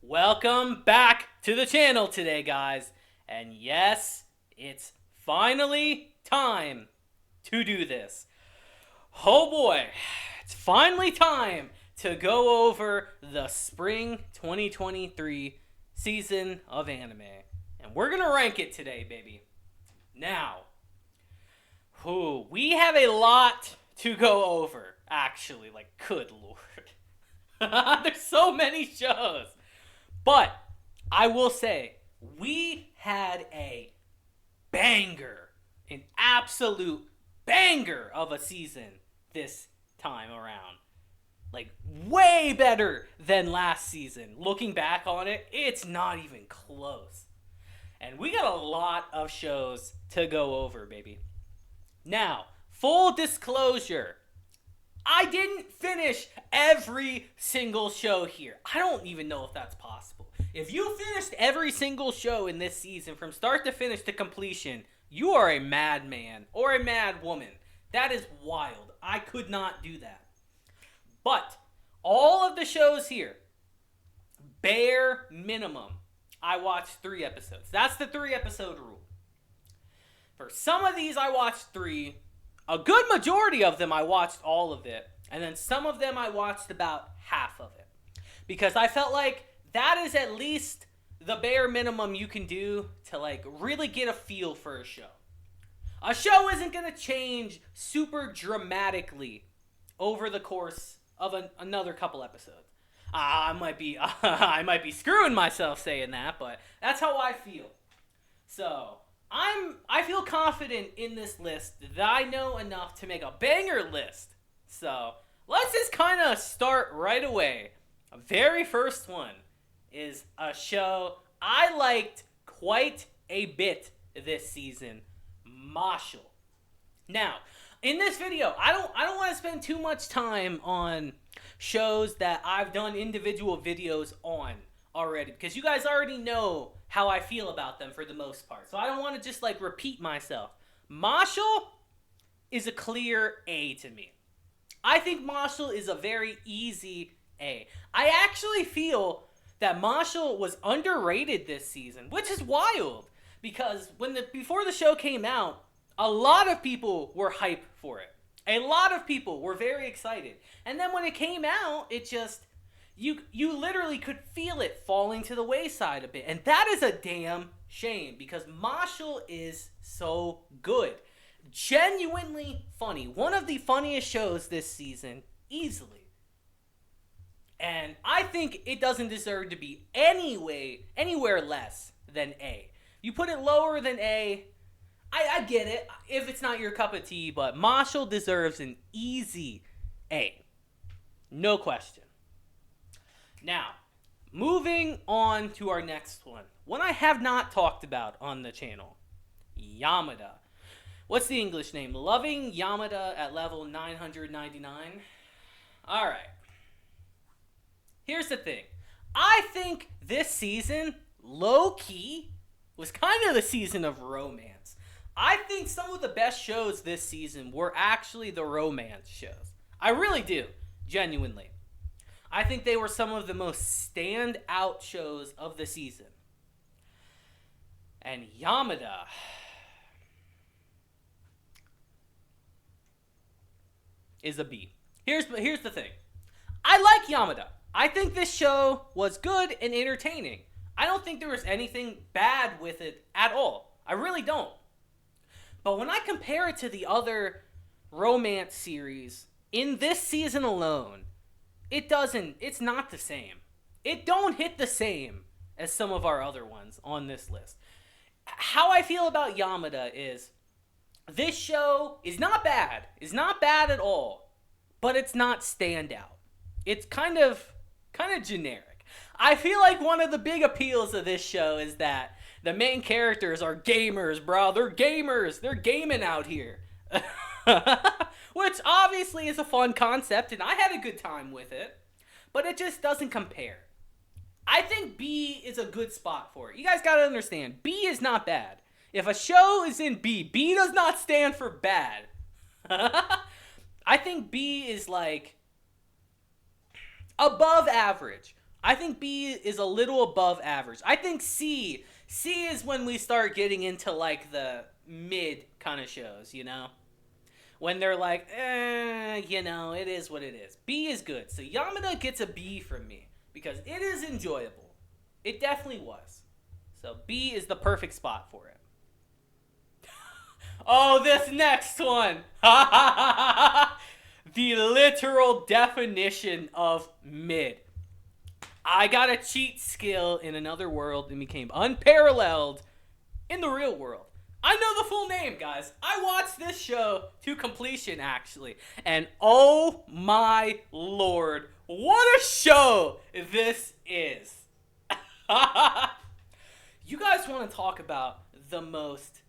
Welcome back to the channel today, guys. And yes, it's finally time to do this. Oh boy, it's finally time to go over the spring 2023 season of anime. And we're gonna rank it today, baby. Now, we have a lot to go over, actually. Like, good lord. There's so many shows. But I will say, we had a banger, an absolute banger of a season this time around. Like, way better than last season. Looking back on it, it's not even close. And we got a lot of shows to go over, baby. Now, full disclosure, I didn't finish every single show here. I don't even know if that's possible. If you finished every single show in this season from start to finish to completion, you are a madman or a mad woman. That is wild. I could not do that. But all of the shows here, bare minimum, I watched 3 episodes. That's the 3-episode rule. For some of these, I watched 3. A good majority of them, I watched all of it. And then some of them, I watched about half of it. Because I felt like that is at least the bare minimum you can do to, like, really get a feel for a show. A show isn't going to change super dramatically over the course of another couple episodes. I might be screwing myself saying that, but that's how I feel. So I feel confident in this list that I know enough to make a banger list. So let's just kind of start right away. The very first one is a show I liked quite a bit this season, Marshall. Now, in this video, I don't want to spend too much time on shows that I've done individual videos on already, because you guys already know how I feel about them for the most part. So I don't want to just like repeat myself. Marshall is a clear A to me. I think Marshall is a very easy A. I actually feel that Marshall was underrated this season, which is wild, because before the show came out, a lot of people were hyped for it. A lot of people were very excited. And then when it came out, it just, you literally could feel it falling to the wayside a bit. And that is a damn shame, because Marshall is so good. Genuinely funny. One of the funniest shows this season, easily. And I think it doesn't deserve to be anywhere less than A. You put it lower than A, I get it if it's not your cup of tea, but Marshall deserves an easy A. No question. Now, moving on to our next one. One I have not talked about on the channel. Yamada. What's the English name? Loving Yamada at level 999. Alright. Here's the thing. I think this season, low-key, was kind of the season of romance. I think some of the best shows this season were actually the romance shows. I really do. Genuinely. I think they were some of the most standout shows of the season. And Yamada is a B. Here's the thing. I like Yamada. I think this show was good and entertaining. I don't think there was anything bad with it at all. I really don't. But when I compare it to the other romance series, in this season alone, it's not the same. It don't hit the same as some of our other ones on this list. How I feel about Yamada is, this show is not bad. It's not bad at all. But it's not standout. It's kind of generic. I feel like one of the big appeals of this show is that the main characters are gamers, bro. They're gamers. They're gaming out here. Which obviously is a fun concept, and I had a good time with it. But it just doesn't compare. I think B is a good spot for it. You guys gotta understand, B is not bad. If a show is in B, B does not stand for bad. I think B is like above average. I think B is a little above average. I think C is when we start getting into like the mid kind of shows, you know? When they're like, you know, it is what it is. B is good. So Yamada gets a B from me because it is enjoyable. It definitely was. So B is the perfect spot for it. Oh, this next one. The literal definition of mid. I got a cheat skill in another world and became unparalleled in the real world. I know the full name, guys. I watched this show to completion, actually. And oh my lord, what a show this is. You guys want to talk about the most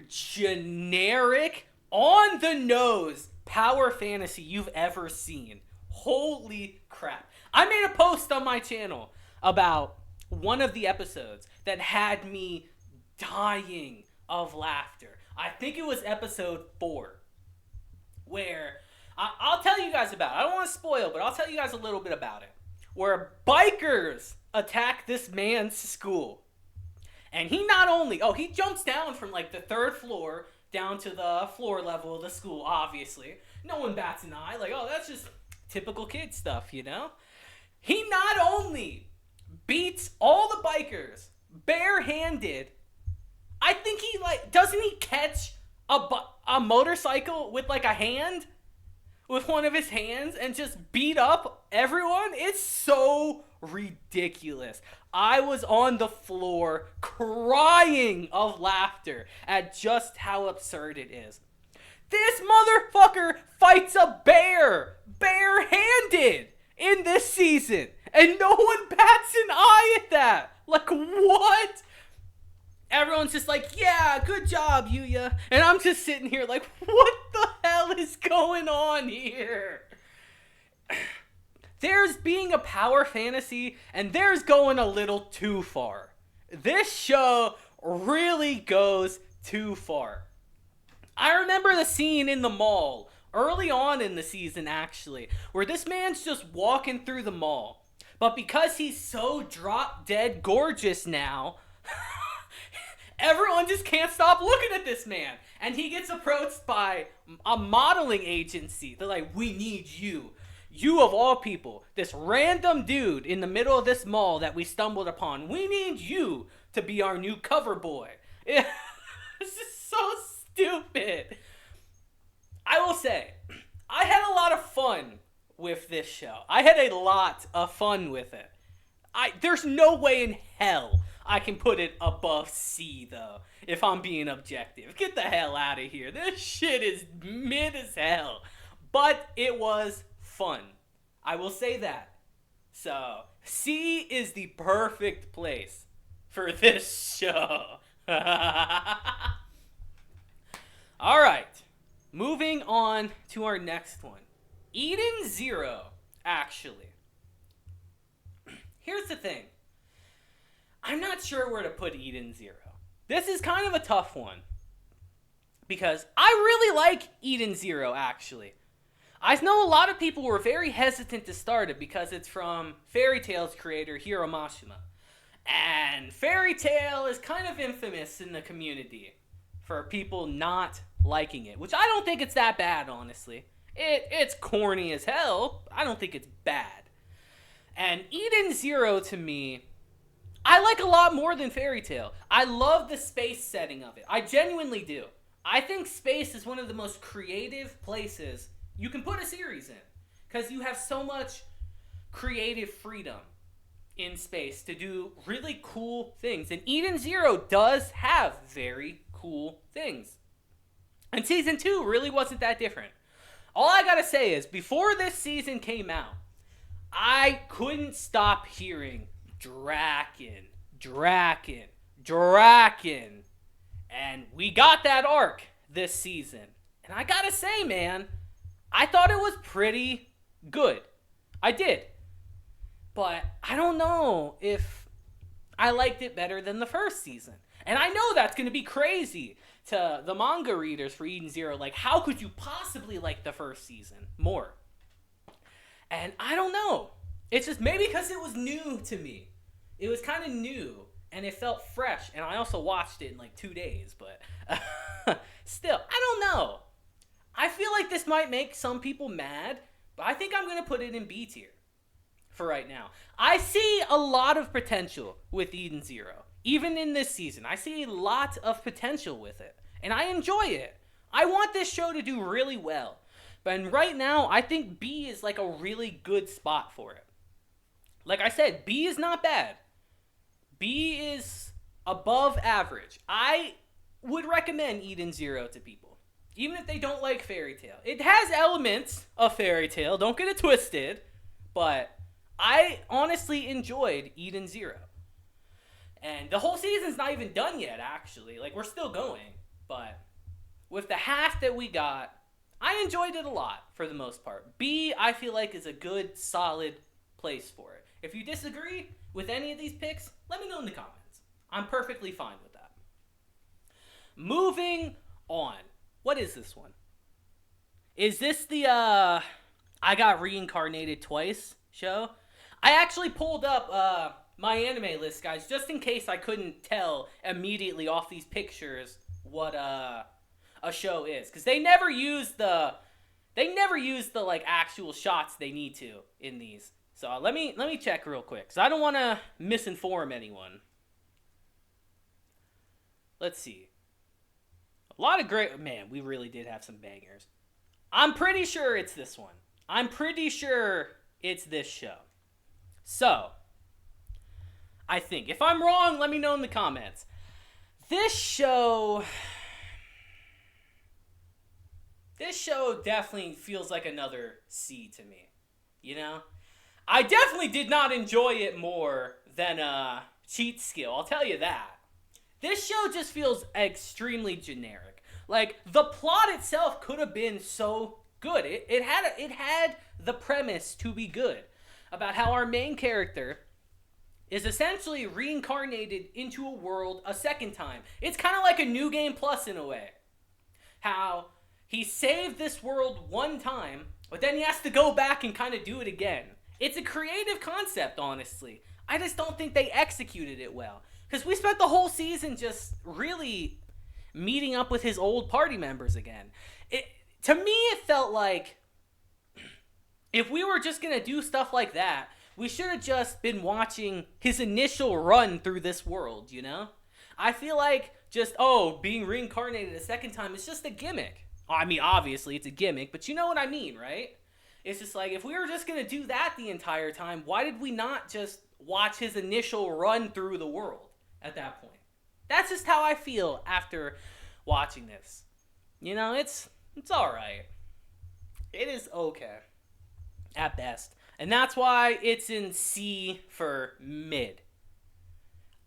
generic, on the nose power fantasy you've ever seen. Holy crap. I made a post on my channel about one of the episodes that had me dying of laughter. I think it was episode 4, where I'll tell you guys about it. I don't want to spoil, but I'll tell you guys a little bit about it. Where bikers attack this man's school. And he not only, he jumps down from like the 3rd floor down to the floor level of the school, obviously. No one bats an eye, like, that's just typical kid stuff, you know? He not only beats all the bikers barehanded, I think he, like, doesn't he catch a motorcycle with like a hand? With one of his hands and just beat up everyone? It's so ridiculous. I was on the floor crying of laughter at just how absurd it is. This motherfucker fights a bear barehanded in this season, and no one bats an eye at that. Like, what? Everyone's just like, yeah, good job, Yuya. And I'm just sitting here like, what the hell is going on here? There's being a power fantasy, and there's going a little too far. This show really goes too far. I remember the scene in the mall, early on in the season actually, where this man's just walking through the mall. But because he's so drop dead gorgeous now, everyone just can't stop looking at this man. And he gets approached by a modeling agency. They're like, we need you. You of all people, this random dude in the middle of this mall that we stumbled upon. We need you to be our new cover boy. It's just so stupid. I will say, I had a lot of fun with this show. I had a lot of fun with it. There's no way in hell I can put it above C, though, if I'm being objective. Get the hell out of here. This shit is mid as hell. But it was fun. I will say that. So, C is the perfect place for this show. Alright. Moving on to our next one. Eden Zero, actually. Here's the thing. I'm not sure where to put Eden Zero. This is kind of a tough one. Because I really like Eden Zero, actually. I know a lot of people were very hesitant to start it because it's from Fairy Tail's creator, Hiro Mashima. And Fairy Tail is kind of infamous in the community for people not liking it. Which I don't think it's that bad, honestly. It's corny as hell. I don't think it's bad. And Eden Zero, to me, I like a lot more than Fairy Tail. I love the space setting of it. I genuinely do. I think space is one of the most creative places you can put a series in. Because you have so much creative freedom in space to do really cool things. And Eden Zero does have very cool things. And Season 2 really wasn't that different. All I gotta say is, before this season came out, I couldn't stop hearing Draken. And we got that arc this season. And I gotta say, man, I thought it was pretty good. I did. But I don't know if I liked it better than the first season. And I know that's going to be crazy to the manga readers for Eden Zero. Like, how could you possibly like the first season more? And I don't know. It's just maybe because it was new to me. It was kind of new and it felt fresh. And I also watched it in like 2 days, but still, I don't know. I feel like this might make some people mad, but I think I'm going to put it in B tier for right now. I see a lot of potential with Eden Zero. Even in this season, I see a lot of potential with it. And I enjoy it. I want this show to do really well. But right now, I think B is like a really good spot for it. Like I said, B is not bad. B is above average. I would recommend Eden Zero to people, even if they don't like Fairy Tail. It has elements of Fairy Tail, don't get it twisted, but I honestly enjoyed Eden Zero. And the whole season's not even done yet, actually. Like, we're still going, but with the half that we got, I enjoyed it a lot for the most part. B, I feel like, is a good, solid place for it. If you disagree with any of these picks, let me know in the comments. I'm perfectly fine with that. Moving on. What is this one? Is this the I Got Reincarnated Twice show? I actually pulled up my anime list, guys, just in case I couldn't tell immediately off these pictures what a show is, because they never use the like actual shots they need to in these. So let me check real quick, because I don't want to misinform anyone. Let's see. A lot of great... Man, we really did have some bangers. I'm pretty sure it's this one. I'm pretty sure it's this show. So, I think. If I'm wrong, let me know in the comments. This show definitely feels like another C to me. You know? I definitely did not enjoy it more than Cheat Skill. I'll tell you that. This show just feels extremely generic. Like, the plot itself could have been so good. It had the premise to be good. About how our main character is essentially reincarnated into a world a second time. It's kind of like a New Game Plus in a way. How he saved this world one time, but then he has to go back and kind of do it again. It's a creative concept, honestly. I just don't think they executed it well. Because we spent the whole season just really meeting up with his old party members again. To me, it felt like if we were just going to do stuff like that, we should have just been watching his initial run through this world, you know? I feel like just, being reincarnated a second time is just a gimmick. I mean, obviously, it's a gimmick, but you know what I mean, right? It's just like, if we were just going to do that the entire time, why did we not just watch his initial run through the world at that point? That's just how I feel after watching this. You know, it's alright. It is okay. At best. And that's why it's in C for mid.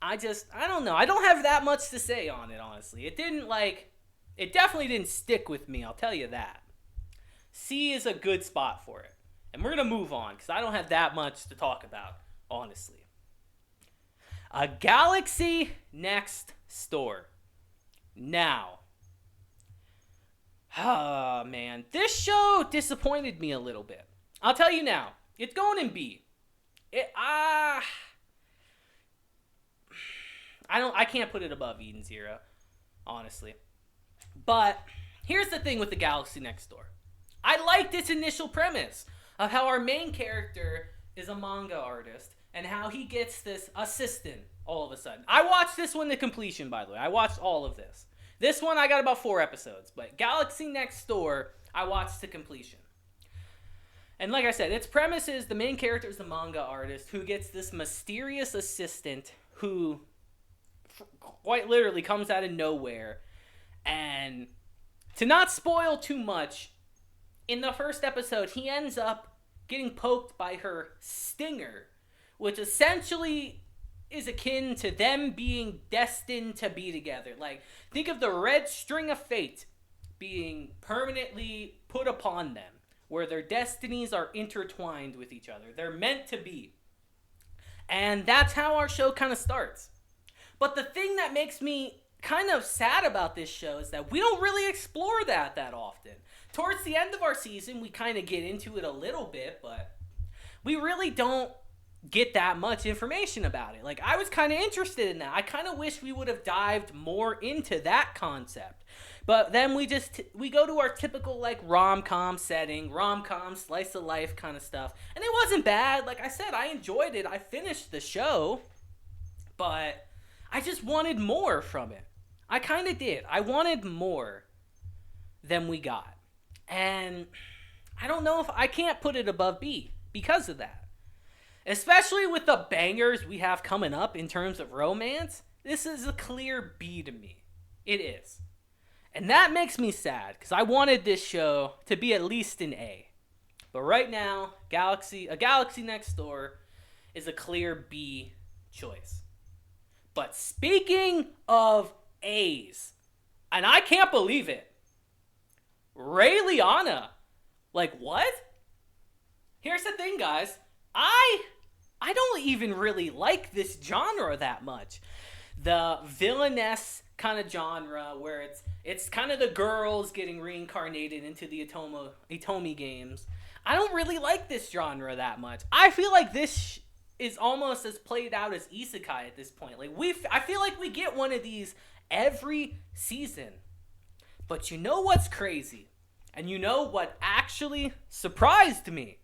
I don't know. I don't have that much to say on it, honestly. It definitely didn't stick with me, I'll tell you that. C is a good spot for it. And we're going to move on, because I don't have that much to talk about, honestly. A Galaxy Next Door. Now. Oh, man. This show disappointed me a little bit. I'll tell you now. It's going in B. I can't put it above Eden Zero, honestly. But here's the thing with the Galaxy Next Door. I liked its initial premise of how our main character is a manga artist and how he gets this assistant all of a sudden. I watched this one to completion, by the way. I watched all of this. This one, I got about 4 episodes. But Galaxy Next Door, I watched to completion. And like I said, its premise is the main character is the manga artist who gets this mysterious assistant who quite literally comes out of nowhere. And to not spoil too much, in the first episode, he ends up getting poked by her stinger, which essentially is akin to them being destined to be together. Like, think of the red string of fate being permanently put upon them, where their destinies are intertwined with each other. They're meant to be. And that's how our show kind of starts. But the thing that makes me kind of sad about this show is that we don't really explore that often. Towards the end of our season, we kind of get into it a little bit, but we really don't get that much information about it. Like, I was kind of interested in that. I kind of wish we would have dived more into that concept. But then we go to our typical, like, rom-com setting, rom-com, slice of life kind of stuff. And it wasn't bad. Like I said, I enjoyed it. I finished the show. But I just wanted more from it. I kind of did. I wanted more than we got. And I don't know if I can't put it above B because of that. Especially with the bangers we have coming up in terms of romance, this is a clear B to me. It is. And that makes me sad, because I wanted this show to be at least an A. But right now, A Galaxy Next Door is a clear B choice. But speaking of A's, and I can't believe it, Ray Liana. Like, what? Here's the thing, guys. I don't even really like this genre that much. The villainess kind of genre where it's kind of the girls getting reincarnated into the Itomi games. I don't really like this genre that much. I feel like this is almost as played out as isekai at this point. Like I feel like we get one of these every season. But you know what's crazy? And you know what actually surprised me?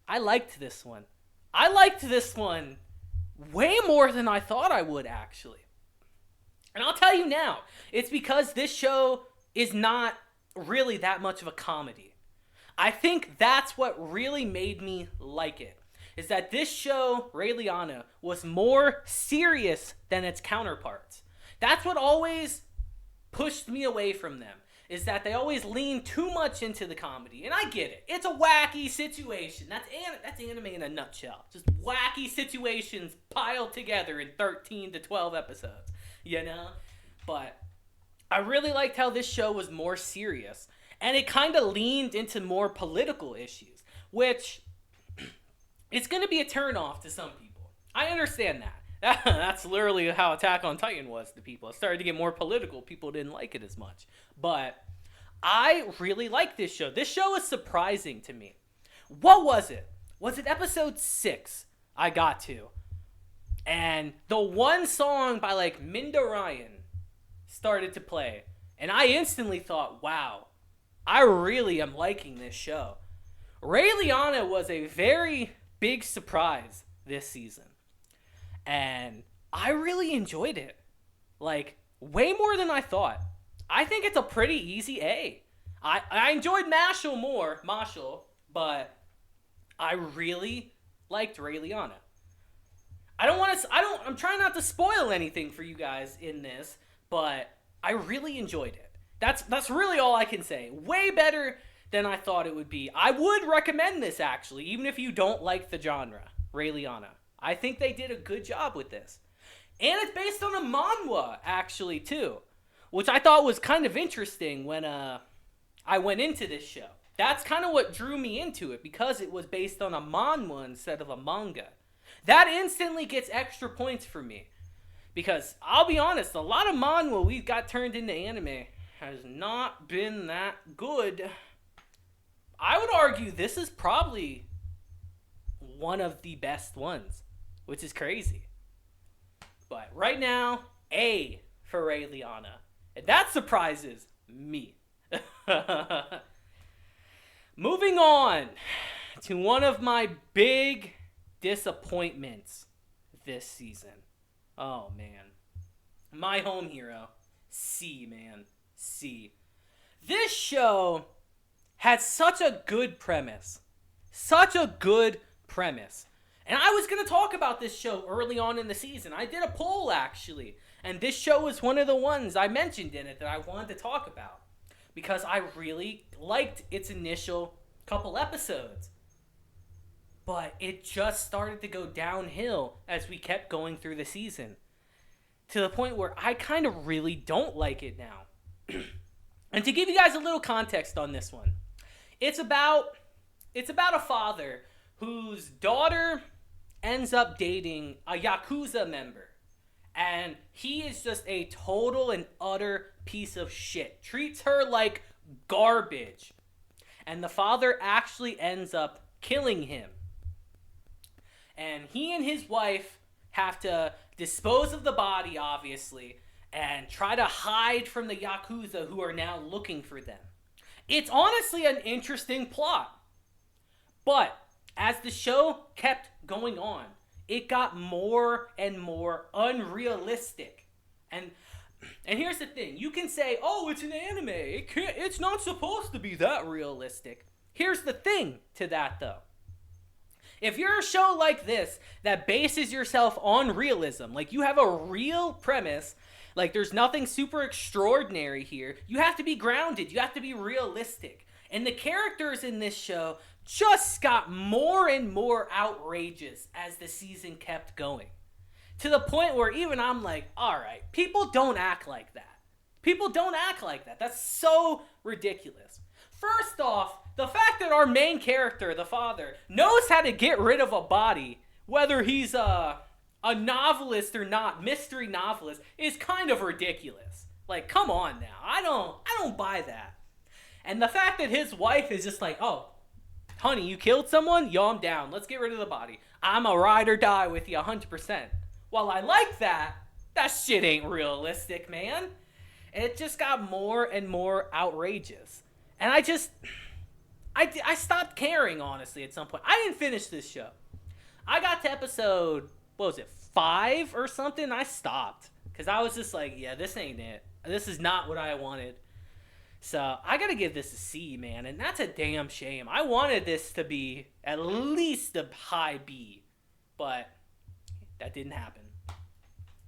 I liked this one. I liked this one way more than I thought I would, actually. And I'll tell you now, it's because this show is not really that much of a comedy. I think that's what really made me like it, is that this show, Ray Liana, was more serious than its counterparts. That's what always pushed me away from them, is that they always lean too much into the comedy. And I get it. It's a wacky situation. That's anime in a nutshell. Just wacky situations piled together in 13 to 12 episodes. You know? But I really liked how this show was more serious. And it kind of leaned into more political issues, which it's going to be a turnoff to some people. I understand that. That's literally how Attack on Titan was to people. It started to get more political. People didn't like it as much. But I really like this show. This show is surprising to me. What was it? Was it episode 6 I got to? And the one song by, like, Minda Ryan started to play. And I instantly thought, wow, I really am liking this show. Ray Liana was a very big surprise this season. And I really enjoyed it. Like, way more than I thought. I think it's a pretty easy A. I enjoyed Marshall, but I really liked Ray Liana. I'm trying not to spoil anything for you guys in this, but I really enjoyed it. That's really all I can say. Way better than I thought it would be. I would recommend this, actually, even if you don't like the genre, Ray Liana. I think they did a good job with this. And it's based on a manhwa, actually, too, which I thought was kind of interesting when I went into this show. That's kind of what drew me into it, because it was based on a manhwa instead of a manga. That instantly gets extra points for me. Because, I'll be honest, a lot of manhwa we've got turned into anime has not been that good. I would argue this is probably one of the best ones, which is crazy. But right now, A for Ray Liana. And that surprises me. Moving on to one of my big disappointments this season. Oh, man. My home hero, C, man. C. This show had such a good premise. Such a good premise. And I was going to talk about this show early on in the season. I did a poll, actually. And this show was one of the ones I mentioned in it that I wanted to talk about. Because I really liked its initial couple episodes. But it just started to go downhill as we kept going through the season. To the point where I kind of really don't like it now. And to give you guys a little context on this one. It's about a father whose daughter ends up dating a Yakuza member. And he is just a total and utter piece of shit. Treats her like garbage. And the father actually ends up killing him. and he and his wife have to dispose of the body, obviously, and try to hide from the Yakuza who are now looking for them. It's honestly an interesting plot. But as the show kept going on, it got more and more unrealistic. And here's the thing. You can say, oh, it's an anime. It's not supposed to be that realistic. Here's the thing to that, though. If you're a show like this that bases yourself on realism, like you have a real premise, like there's nothing super extraordinary here, you have to be grounded. You have to be realistic. And the characters in this show just got more and more outrageous as the season kept going. To the point where even I'm like, all right, people don't act like that. People don't act like that. That's so ridiculous. First off, the fact that our main character, the father, knows how to get rid of a body, whether he's a novelist or not, mystery novelist, is kind of ridiculous. Like, come on now. I don't buy that. And the fact that his wife is just like, oh, honey, you killed someone? Yo, I'm down. Let's get rid of the body. I'm a ride or die with you 100%. While I like that, that shit ain't realistic, man. And it just got more and more outrageous. And I stopped caring, honestly, at some point. I didn't finish this show. I got to episode, 5 or something? I stopped. Because I was just like, yeah, this ain't it. This is not what I wanted. So I gotta give this a C, man. And that's a damn shame. I wanted this to be at least a high B. But that didn't happen.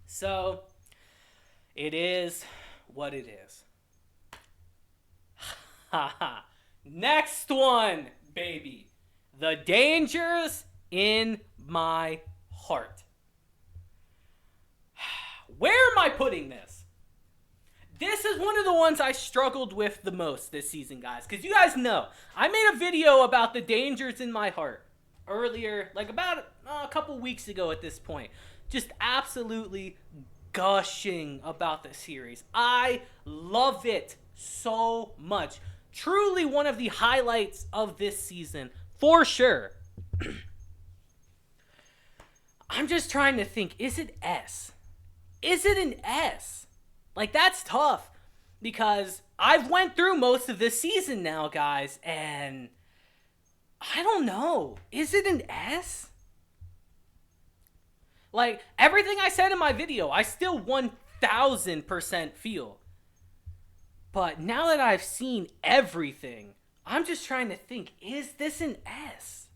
So it is what it is. Haha. Next one, baby. The Dangers in My Heart. Where am I putting this? This is one of the ones I struggled with the most this season, guys. Because you guys know, I made a video about the dangers in my heart earlier, like about a couple weeks ago at this point. Just absolutely gushing about the series. I love it so much. Truly one of the highlights of this season, for sure. I'm just trying to think, is it S? Is it an S? Like, that's tough. Because I've went through most of this season now, guys, and I don't know. Is it an S? Like, everything I said in my video, I still 1000% feel. But now that I've seen everything, I'm just trying to think, is this an S?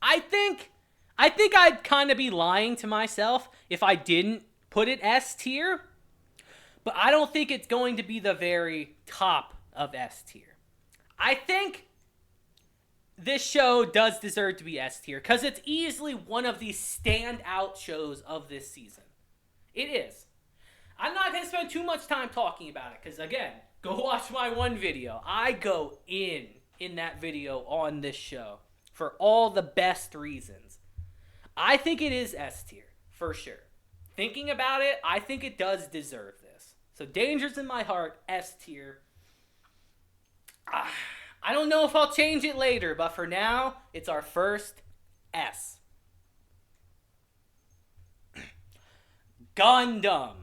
I think I'd kind of be lying to myself if I didn't put it S tier. But I don't think it's going to be the very top of S tier. I think this show does deserve to be S tier because it's easily one of the standout shows of this season. It is. I'm not going to spend too much time talking about it because, again, go watch my one video. I go in that video on this show for all the best reasons. I think it is S tier, for sure. Thinking about it, I think it does deserve this. So Dangers in My Heart, S tier. I don't know if I'll change it later, but for now, it's our first S. Gundam.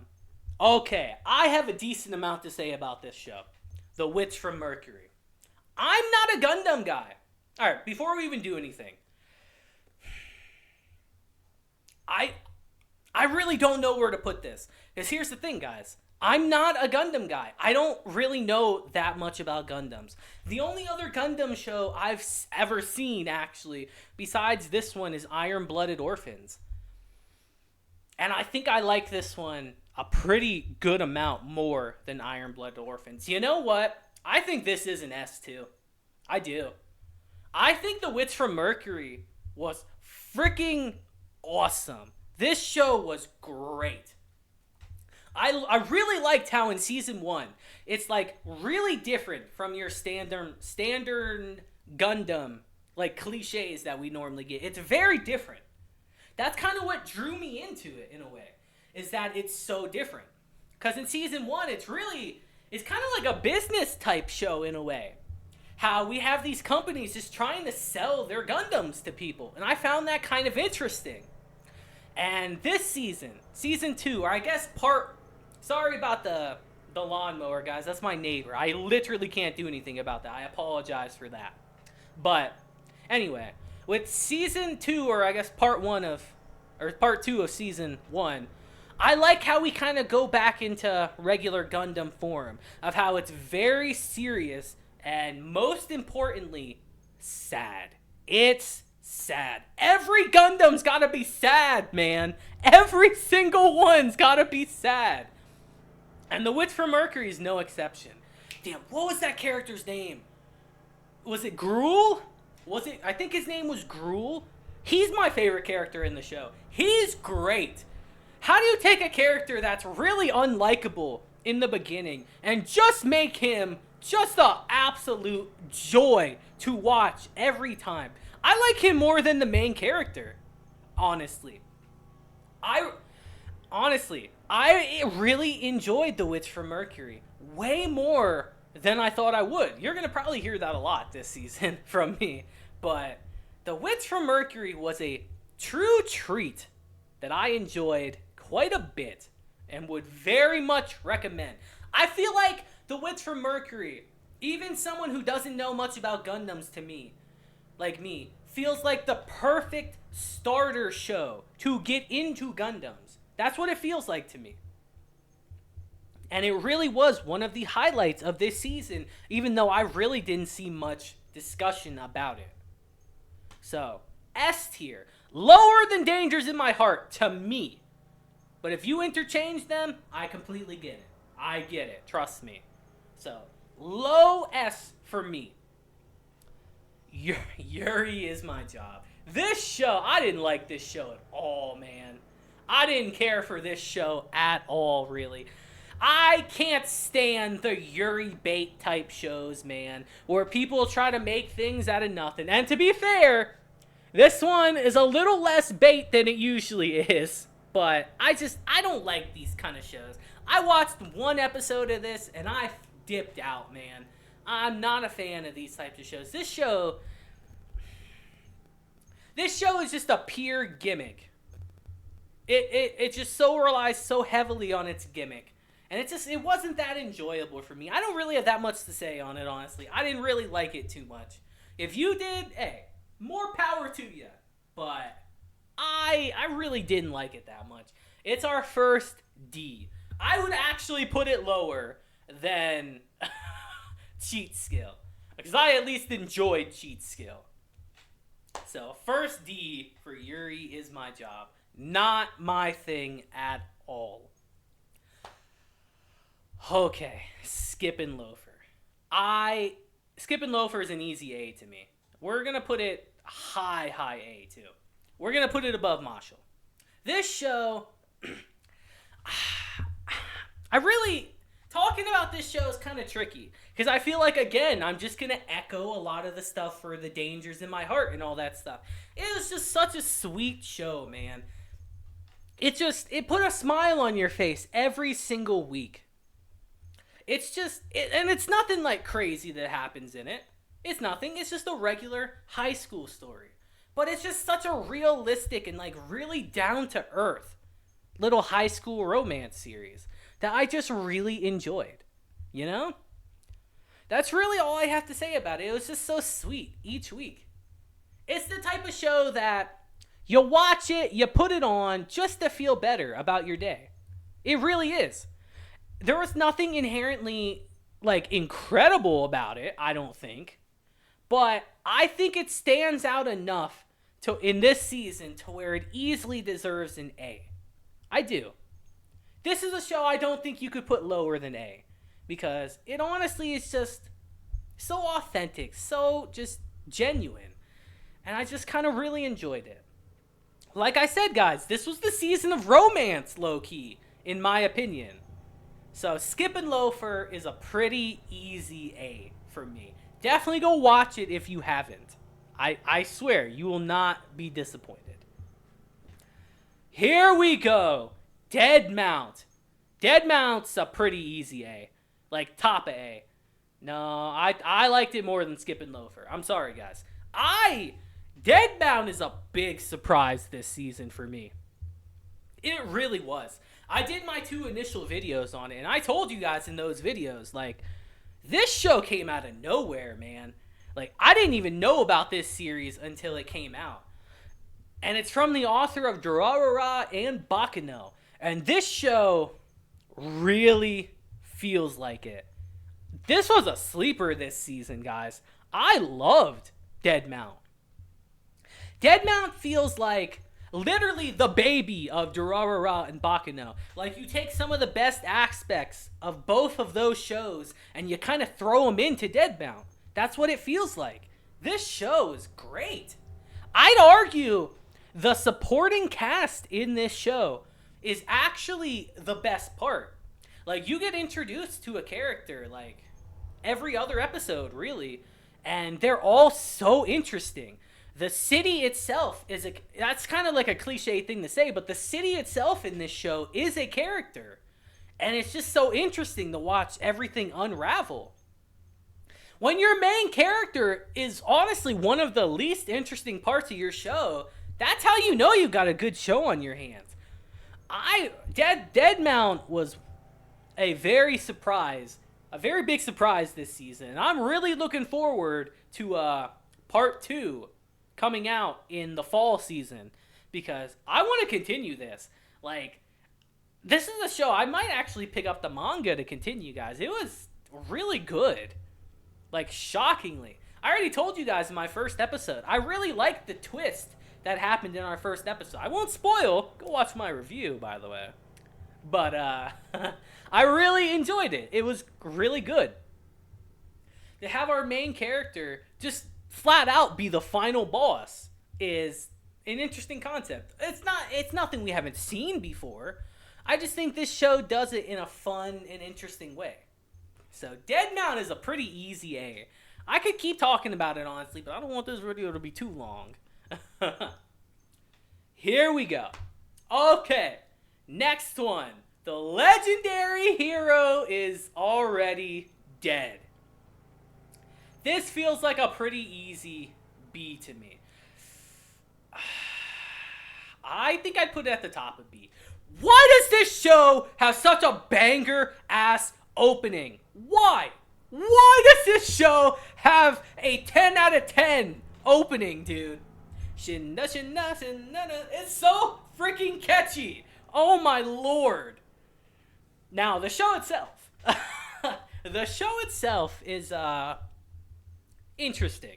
Okay, I have a decent amount to say about this show. The Witch from Mercury. I'm not a Gundam guy. Alright, before we even do anything. I really don't know where to put this. Because here's the thing, guys. I'm not a Gundam guy. I don't really know that much about Gundams. The only other Gundam show I've ever seen, actually, besides this one, is Iron-Blooded Orphans. And I think I like this one a pretty good amount more than Iron-Blooded Orphans. You know what? I think this is an S too. I do. I think The Witch from Mercury was freaking awesome. This show was great. I really liked how in season 1, it's like really different from your standard Gundam like cliches that we normally get. It's very different. That's kind of what drew me into it in a way, is that it's so different. Because in season 1, it's kind of like a business type show in a way. how we have these companies just trying to sell their Gundams to people. And I found that kind of interesting. And this season 2, or I guess sorry about the lawnmower, guys. That's my neighbor. I literally can't do anything about that. I apologize for that. But anyway, with season 2, or I guess part 2 of season 1, I like how we kind of go back into regular Gundam form, of how it's very serious and, most importantly, sad. It's sad. Every Gundam's gotta be sad, man. Every single one's gotta be sad. And the Witch from Mercury is no exception. Damn, what was that character's name? Was it Gruel? I think his name was Gruel. He's my favorite character in the show. He's great. How do you take a character that's really unlikable in the beginning and just make him just an absolute joy to watch every time? I like him more than the main character, honestly. I really enjoyed The Witch from Mercury way more than I thought I would. You're going to probably hear that a lot this season from me. But The Witch from Mercury was a true treat that I enjoyed quite a bit and would very much recommend. I feel like The Witch from Mercury, even someone who doesn't know much about Gundams to me, like me, feels like the perfect starter show to get into Gundams. That's what it feels like to me. And it really was one of the highlights of this season, even though I really didn't see much discussion about it. So, S tier. Lower than Dangers in My Heart to me. But if you interchange them, I completely get it. I get it. Trust me. So, low S for me. Yuri is my job. This show, I didn't like this show at all, man. I didn't care for this show at all, really. I can't stand the Yuri bait type shows, man, where people try to make things out of nothing. And to be fair, this one is a little less bait than it usually is. But I don't like these kind of shows. I watched one episode of this and I dipped out, man. I'm not a fan of these types of shows. This show is just a pure gimmick. It just so relies so heavily on its gimmick. And it wasn't that enjoyable for me. I don't really have that much to say on it, honestly. I didn't really like it too much. If you did, hey, more power to you. But I really didn't like it that much. It's our first D. I would actually put it lower than Cheat Skill, because I at least enjoyed Cheat Skill. So first D for Yuri is my job. Not my thing at all. Okay, Skip and Loafer. Skip and Loafer is an easy A to me. We're going to put it high A too. We're going to put it above Marshall. This show, talking about this show is kind of tricky. Because I feel like, again, I'm just going to echo a lot of the stuff for the Dangers in My Heart and all that stuff. It was just such a sweet show, man. It put a smile on your face every single week. And it's nothing like crazy that happens in it. It's nothing. It's just a regular high school story. But it's just such a realistic and like really down to earth little high school romance series that I just really enjoyed. You know? That's really all I have to say about it. It was just so sweet each week. It's the type of show that you watch it, you put it on just to feel better about your day. It really is. There was nothing inherently like incredible about it, I don't think. But I think it stands out enough in this season to where it easily deserves an A. I do. This is a show I don't think you could put lower than A, because it honestly is just so authentic, so just genuine. And I just kind of really enjoyed it. Like I said, guys, this was the season of romance, low-key, in my opinion. So Skip and Loafer is a pretty easy A for me. Definitely go watch it if you haven't. I swear, you will not be disappointed. Here we go. Dead Mount. Dead Mount's a pretty easy A. Like top of A. No, I liked it more than Skip and Loafer. I'm sorry, guys. Deadbound is a big surprise this season for me. It really was. I did my 2 initial videos on it, and I told you guys in those videos, like, this show came out of nowhere, man. Like, I didn't even know about this series until it came out. And it's from the author of Durarara and Baccano. And this show really feels like it. This was a sleeper this season, guys. I loved Dead Mount. Dead Mount feels like literally the baby of Durarara and Baccano. Like, you take some of the best aspects of both of those shows and you kind of throw them into Dead Mount. That's what it feels like. This show is great. I'd argue the supporting cast in this show is actually the best part. Like, you get introduced to a character, like, every other episode, really, and they're all so interesting. The city itself that's kind of like a cliche thing to say, but the city itself in this show is a character. And it's just so interesting to watch everything unravel. When your main character is honestly one of the least interesting parts of your show, that's how you know you got a good show on your hands. Dead Mount was a very big surprise this season. And I'm really looking forward to part 2 coming out in the fall season, because I want to continue this. Like, this is a show I might actually pick up the manga to continue, guys. It was really good. Like, shockingly. I already told you guys in my first episode, I really liked the twist that happened in our first episode. I won't spoil. Go watch my review, by the way. But I really enjoyed it. It was really good. To have our main character just flat out be the final boss is an interesting concept. It's nothing we haven't seen before. I just think this show does it in a fun and interesting way. So Dead Mount is a pretty easy A. I could keep talking about it, honestly, but I don't want this video to be too long. Here we go. Okay, next one. The legendary hero is already dead. This feels like a pretty easy B to me. I think I'd put it at the top of B. Why does this show have such a banger-ass opening? Why? Why does this show have a 10 out of 10 opening, dude? Shinna, shinna, shinna, it's so freaking catchy. Oh my lord. Now, the show itself. The show itself is interesting.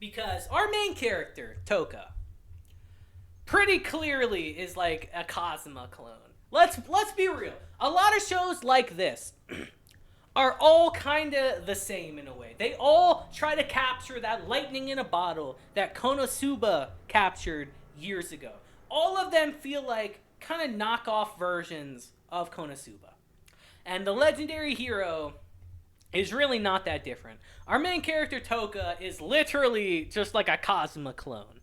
Because our main character, Toka, pretty clearly is like a Kazuma clone. Let's be real. A lot of shows like this are all kind of the same in a way. They all try to capture that lightning in a bottle that Konosuba captured years ago. All of them feel like kind of knockoff versions of Konosuba. And the legendary hero is really not that different. Our main character, Toka, is literally just like a Kazuma clone.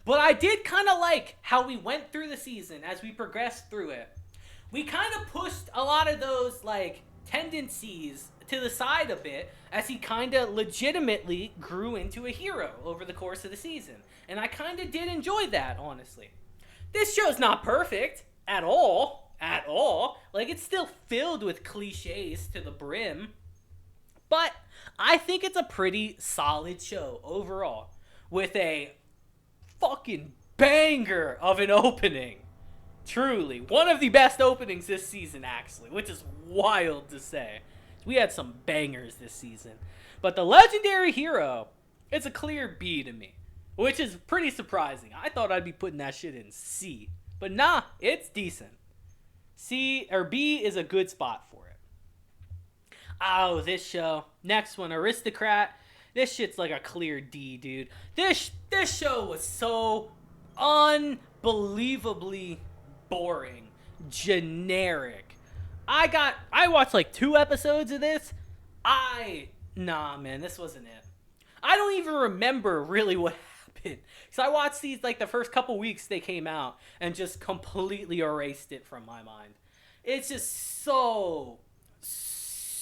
But I did kind of like how we went through the season as we progressed through it. We kind of pushed a lot of those, like, tendencies to the side a bit as he kind of legitimately grew into a hero over the course of the season. And I kind of did enjoy that, honestly. This show's not perfect at all. At all. Like, it's still filled with cliches to the brim. But I think it's a pretty solid show overall, with a fucking banger of an opening. Truly. One of the best openings this season, actually, which is wild to say. We had some bangers this season. But the legendary hero, it's a clear B to me, which is pretty surprising. I thought I'd be putting that shit in C. But nah, it's decent. C or B is a good spot for it. Oh, this show. Next one, Aristocrat. This shit's like a clear D, dude. This show was so unbelievably boring, generic. I watched like 2 episodes of this. Nah, man, this wasn't it. I don't even remember really what happened. So I watched these like the first couple weeks they came out and just completely erased it from my mind. It's just so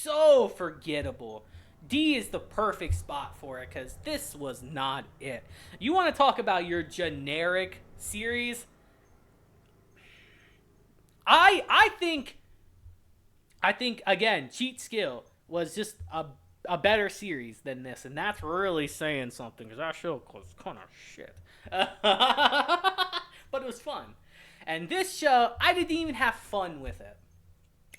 so forgettable. D is the perfect spot for it because this was not it. You want to talk about your generic series? I think again, Cheat Skill was just a better series than this, and that's really saying something because that show was kind of shit. But it was fun. And this show, I didn't even have fun with it.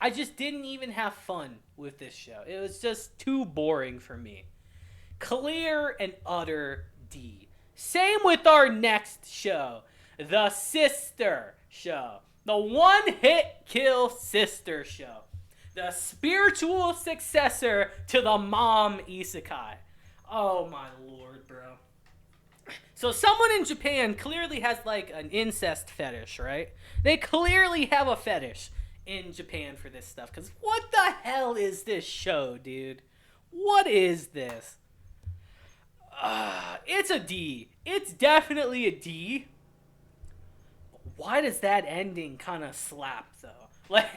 I just didn't even have fun with this show. It was just too boring for me. Clear and utter D. Same with our next show, The Sister Show. The one-hit kill sister show. The spiritual successor to the mom isekai. Oh my lord, bro. So someone in Japan clearly has like an incest fetish, right? They clearly have a fetish in Japan for this stuff. Because what the hell is this show, dude? What is this? It's a D. It's definitely a D. Why does that ending kind of slap, though? Like,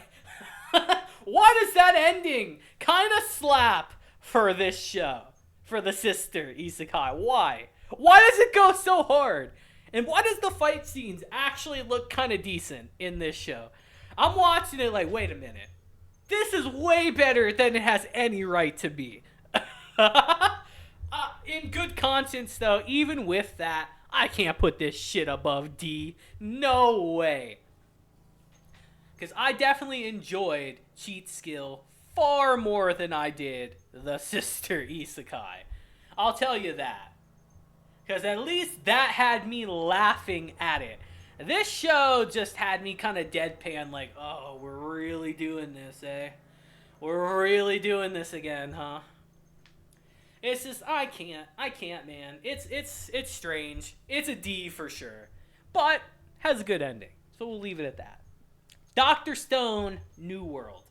why does that ending kind of slap for this show? For the sister isekai? Why? Why does it go so hard? And why does the fight scenes actually look kind of decent in this show? I'm watching it like, wait a minute. This is way better than it has any right to be. In good conscience, though, even with that, I can't put this shit above D. No way. Because I definitely enjoyed Cheat Skill far more than I did the sister isekai. I'll tell you that. Because at least that had me laughing at it. This show just had me kind of deadpan, like, oh, we're really doing this, eh? We're really doing this again, huh? It's just, I can't, man. It's strange. It's a D for sure. But has a good ending. So we'll leave it at that. Dr. Stone, New World.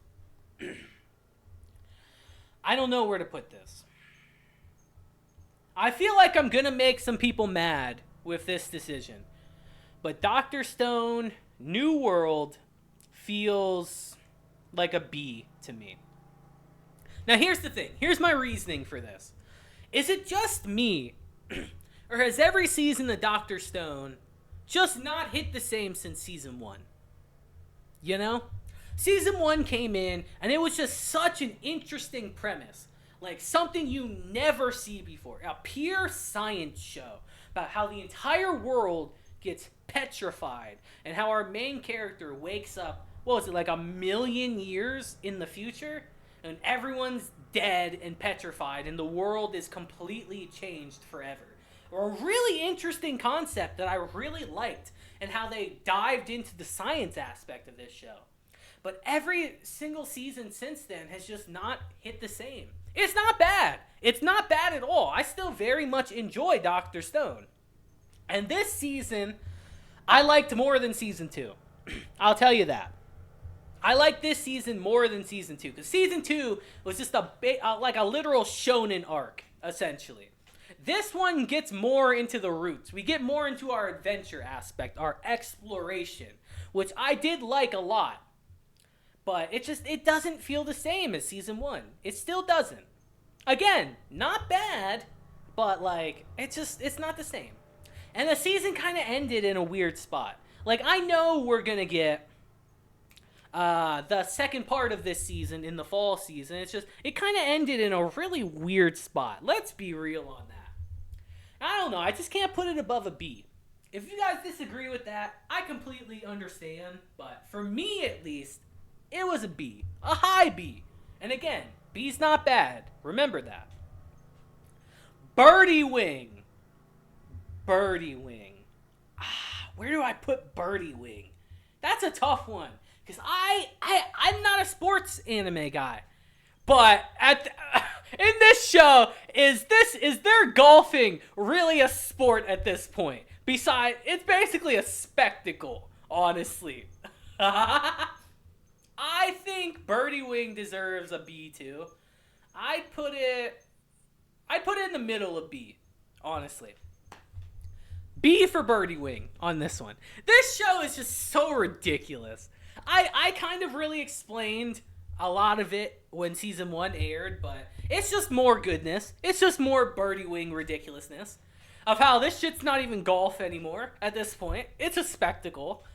I don't know where to put this. I feel like I'm gonna make some people mad with this decision. But Dr. Stone, New World feels like a B to me. Now here's the thing. Here's my reasoning for this. Is it just me? Or has every season of Dr. Stone just not hit the same since season 1? You know? Season 1 came in and it was just such an interesting premise. Like something you never see before. A pure science show about how the entire world gets petrified and how our main character wakes up, what was it, like 1,000,000 years in the future? And everyone's dead and petrified and the world is completely changed forever. A really interesting concept that I really liked and how they dived into the science aspect of this show. But every single season since then has just not hit the same. It's not bad. It's not bad at all. I still very much enjoy Dr. Stone. And this season, I liked more than season 2. I'll tell you that. I like this season more than season 2. Because season 2 was just like a literal shonen arc, essentially. This one gets more into the roots. We get more into our adventure aspect, our exploration, which I did like a lot. But it doesn't feel the same as season 1. It still doesn't. Again, not bad, but like it's not the same. And the season kind of ended in a weird spot. Like I know we're going to get the second part of this season in the fall season. It kind of ended in a really weird spot. Let's be real on that. I don't know. I just can't put it above a B. If you guys disagree with that, I completely understand. But for me, at least, it was a B. A high B. And again, B's not bad. Remember that. Birdie Wing. Birdie Wing. Where do I put Birdie Wing? That's a tough one. Because I'm not a sports anime guy. But in this show, is their golfing really a sport at this point? Besides, it's basically a spectacle, honestly. I think Birdie Wing deserves a B too. I'd put it in the middle of B, honestly. B for Birdie Wing on this one. This show is just so ridiculous. I kind of really explained a lot of it when season 1 aired, but it's just more goodness. It's just more Birdie Wing ridiculousness of how this shit's not even golf anymore at this point. It's a spectacle.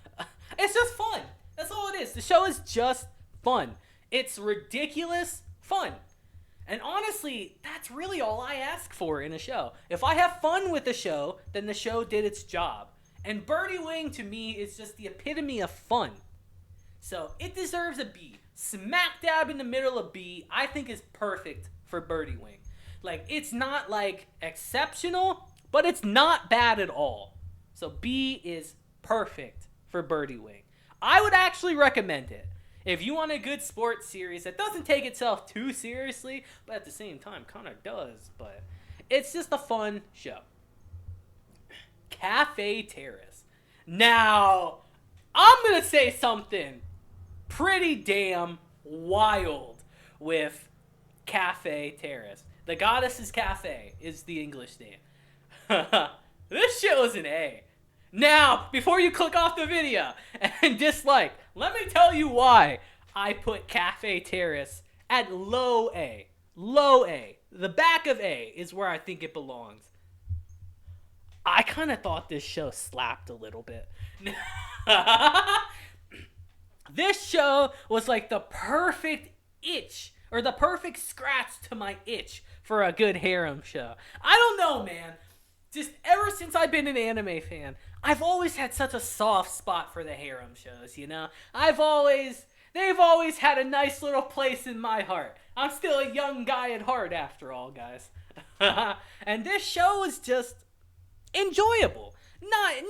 It's just fun. That's all it is. The show is just fun. It's ridiculous fun. And honestly, that's really all I ask for in a show. If I have fun with the show, then the show did its job. And Birdie Wing, to me, is just the epitome of fun. So, it deserves a B. Smack dab in the middle of B, I think is perfect for Birdie Wing. Like, it's not, like, exceptional, but it's not bad at all. So, B is perfect for Birdie Wing. I would actually recommend it. If you want a good sports series that doesn't take itself too seriously, but at the same time kind of does, but it's just a fun show. Cafe Terrace. Now, I'm going to say something pretty damn wild with Cafe Terrace. The Goddess's Cafe is the English name. This shit was an A. Now, before you click off the video and dislike, let me tell you why I put Cafe Terrace at low A. Low A. The back of A is where I think it belongs. I kind of thought this show slapped a little bit. This show was like the perfect itch, or the perfect scratch to my itch for a good harem show. I don't know, man. Just ever since I've been an anime fan, I've always had such a soft spot for the harem shows, you know? They've always had a nice little place in my heart. I'm still a young guy at heart after all, guys. And this show was just enjoyable.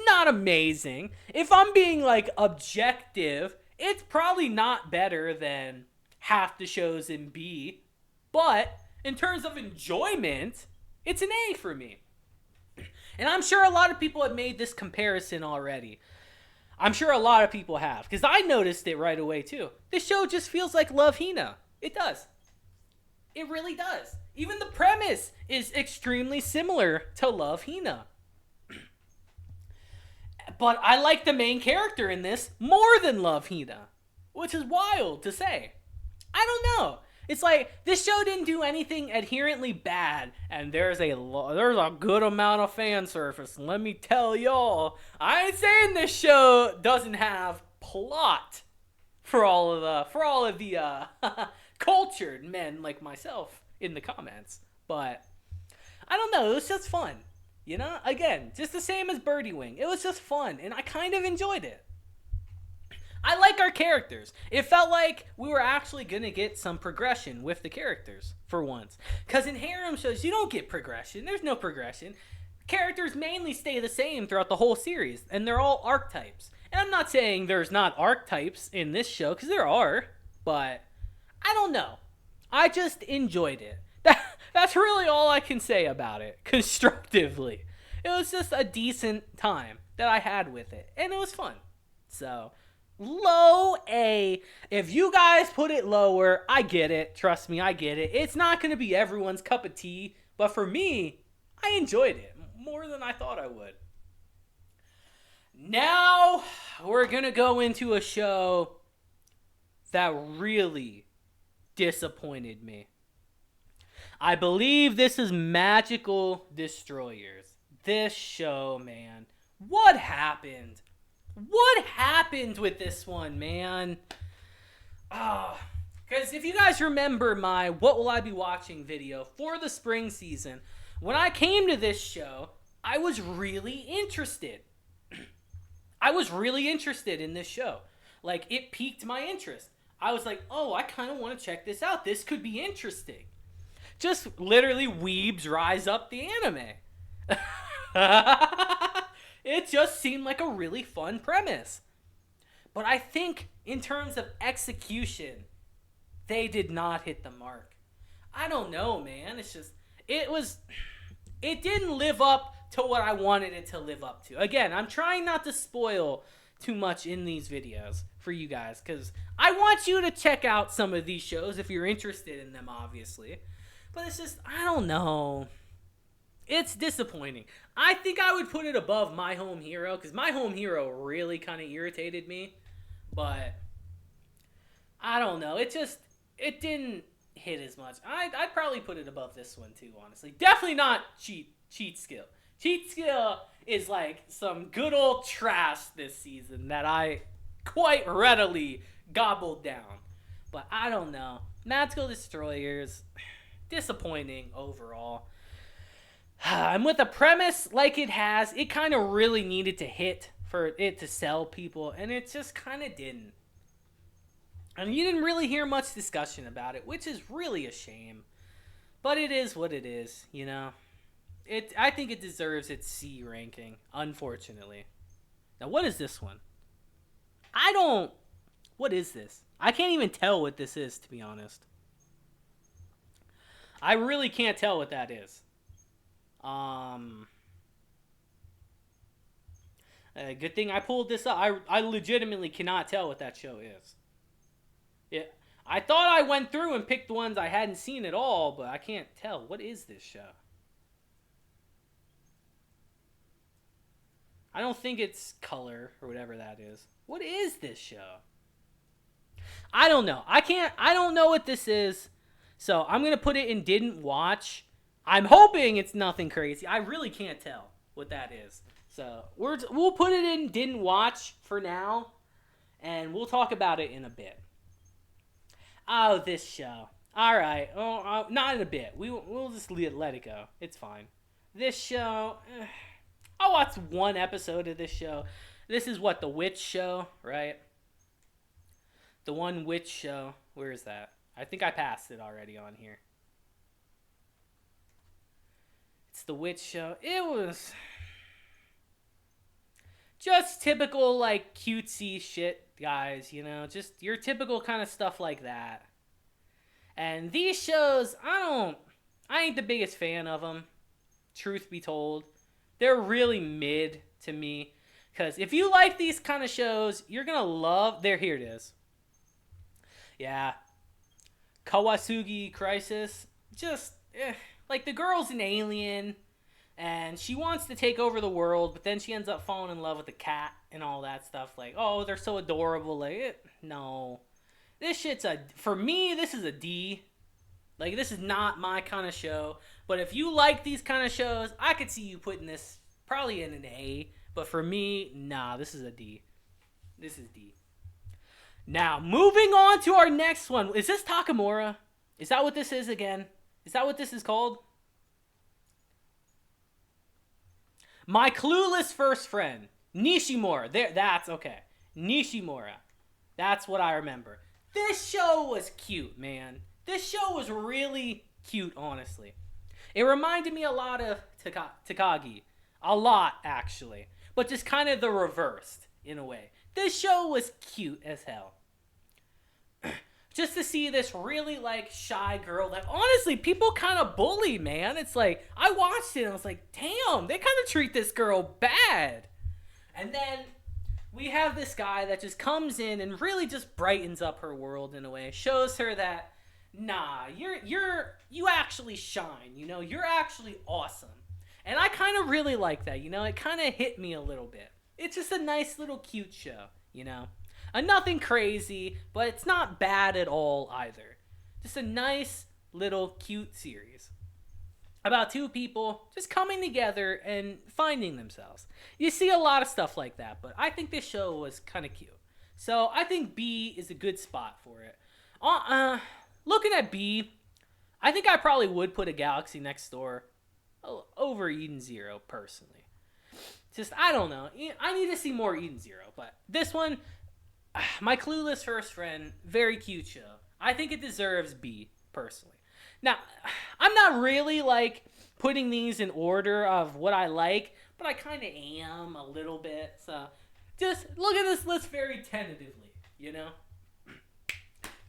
Not amazing. If I'm being, like, objective, it's probably not better than half the shows in B. But in terms of enjoyment, it's an A for me. And I'm sure a lot of people have made this comparison already. I'm sure a lot of people have, because I noticed it right away too. This show just feels like Love Hina. It does. It really does. Even the premise is extremely similar to Love Hina. But I like the main character in this more than Love Hina, which is wild to say. I don't know. It's like, this show didn't do anything adherently bad, and there's a good amount of fan service. Let me tell y'all, I ain't saying this show doesn't have plot for all of the cultured men like myself in the comments, but I don't know, it was just fun, you know? Again, just the same as Birdie Wing. It was just fun, and I kind of enjoyed it. I like our characters. It felt like we were actually going to get some progression with the characters for once. Because in harem shows, you don't get progression. There's no progression. Characters mainly stay the same throughout the whole series, and they're all archetypes. And I'm not saying there's not archetypes in this show, because there are, but I don't know. I just enjoyed it. That's really all I can say about it, constructively. It was just a decent time that I had with it, and it was fun. So, low A. If you guys put it lower, I get it. Trust me, I get it. It's not going to be everyone's cup of tea, but for me, I enjoyed it more than I thought I would. Now, we're going to go into a show that really disappointed me. I believe this is Magical Destroyers. This show, man. What happened? What happened with this one, man? Because if you guys remember my What Will I Be Watching video for the spring season, when I came to this show, I was really interested. I was really interested in this show. Like, it piqued my interest. I was like, oh, I kind of want to check this out. This could be interesting. Just literally weebs rise up the anime. It just seemed like a really fun premise. But I think in terms of execution, they did not hit the mark. I don't know, man. It's just, it didn't live up to what I wanted it to live up to. Again, I'm trying not to spoil too much in these videos for you guys, because I want you to check out some of these shows if you're interested in them, obviously. But it's just, I don't know. It's disappointing. I think I would put it above My Home Hero, because My Home Hero really kind of irritated me. But I don't know. It just, it didn't hit as much. I'd probably put it above this one too, honestly. Definitely not cheat skill. Cheat skill is like some good old trash this season that I quite readily gobbled down. But I don't know. Magical Destroyers, disappointing overall. And with a premise like it has, it kind of really needed to hit for it to sell people, and it just kind of didn't. And you didn't really hear much discussion about it, which is really a shame. But it is what it is, you know. I think it deserves its C ranking, unfortunately. Now, what is this one? What is this? I can't even tell what this is, to be honest. I really can't tell what that is. Good thing I pulled this up. I legitimately cannot tell what that show is. Yeah, I thought I went through and picked the ones I hadn't seen at all, but I can't tell. What is this show? I don't think it's Color or whatever that is. What is this show? I don't know. I don't know what this is. So I'm going to put it in didn't watch. I'm hoping it's nothing crazy. I really can't tell what that is. So we'll put it in didn't watch for now. And we'll talk about it in a bit. Oh, this show. All right. Oh, not in a bit. We'll just let it go. It's fine. This show. I watched one episode of this show. This is what, the witch show, right? The one witch show. Where is that? I think I passed it already on here. It's the witch show. It was just typical, like, cutesy shit, guys, you know? Just your typical kind of stuff like that. And these shows, I ain't the biggest fan of them, truth be told. They're really mid to me. Because if you like these kind of shows, you're going to love... Here it is. Yeah. Kawasugi Crisis. Just, like, the girl's an alien, and she wants to take over the world, but then she ends up falling in love with a cat and all that stuff. Like, oh, they're so adorable. Like, no. This shit's for me, this is a D. Like, this is not my kind of show. But if you like these kind of shows, I could see you putting this probably in an A. But for me, nah, this is a D. This is D. Now, moving on to our next one. Is this Takamura? Is that what this is again? Is that what this is called? My Clueless First Friend. Nishimura. That's okay. Nishimura. That's what I remember. This show was cute, man. This show was really cute, honestly. It reminded me a lot of Takagi. A lot, actually. But just kind of the reversed, in a way. This show was cute as hell. Just to see this really, like, shy girl that, honestly, people kind of bully, man. It's like, I watched it and I was like, damn, they kind of treat this girl bad. And then we have this guy that just comes in and really just brightens up her world in a way. Shows her that, nah, you actually shine, you know? You're actually awesome. And I kind of really like that, you know? It kind of hit me a little bit. It's just a nice little cute show, you know? Nothing crazy, but it's not bad at all either. Just a nice little cute series about two people just coming together and finding themselves. You see a lot of stuff like that, but I think this show was kind of cute. So I think B is a good spot for it. Looking at B, I think I probably would put A Galaxy Next Door over Eden Zero, personally. Just, I don't know. I need to see more Eden Zero, but this one... My Clueless First Friend, very cute show. I think it deserves B, personally. Now, I'm not really, like, putting these in order of what I like, but I kind of am a little bit. So, just look at this list very tentatively, you know?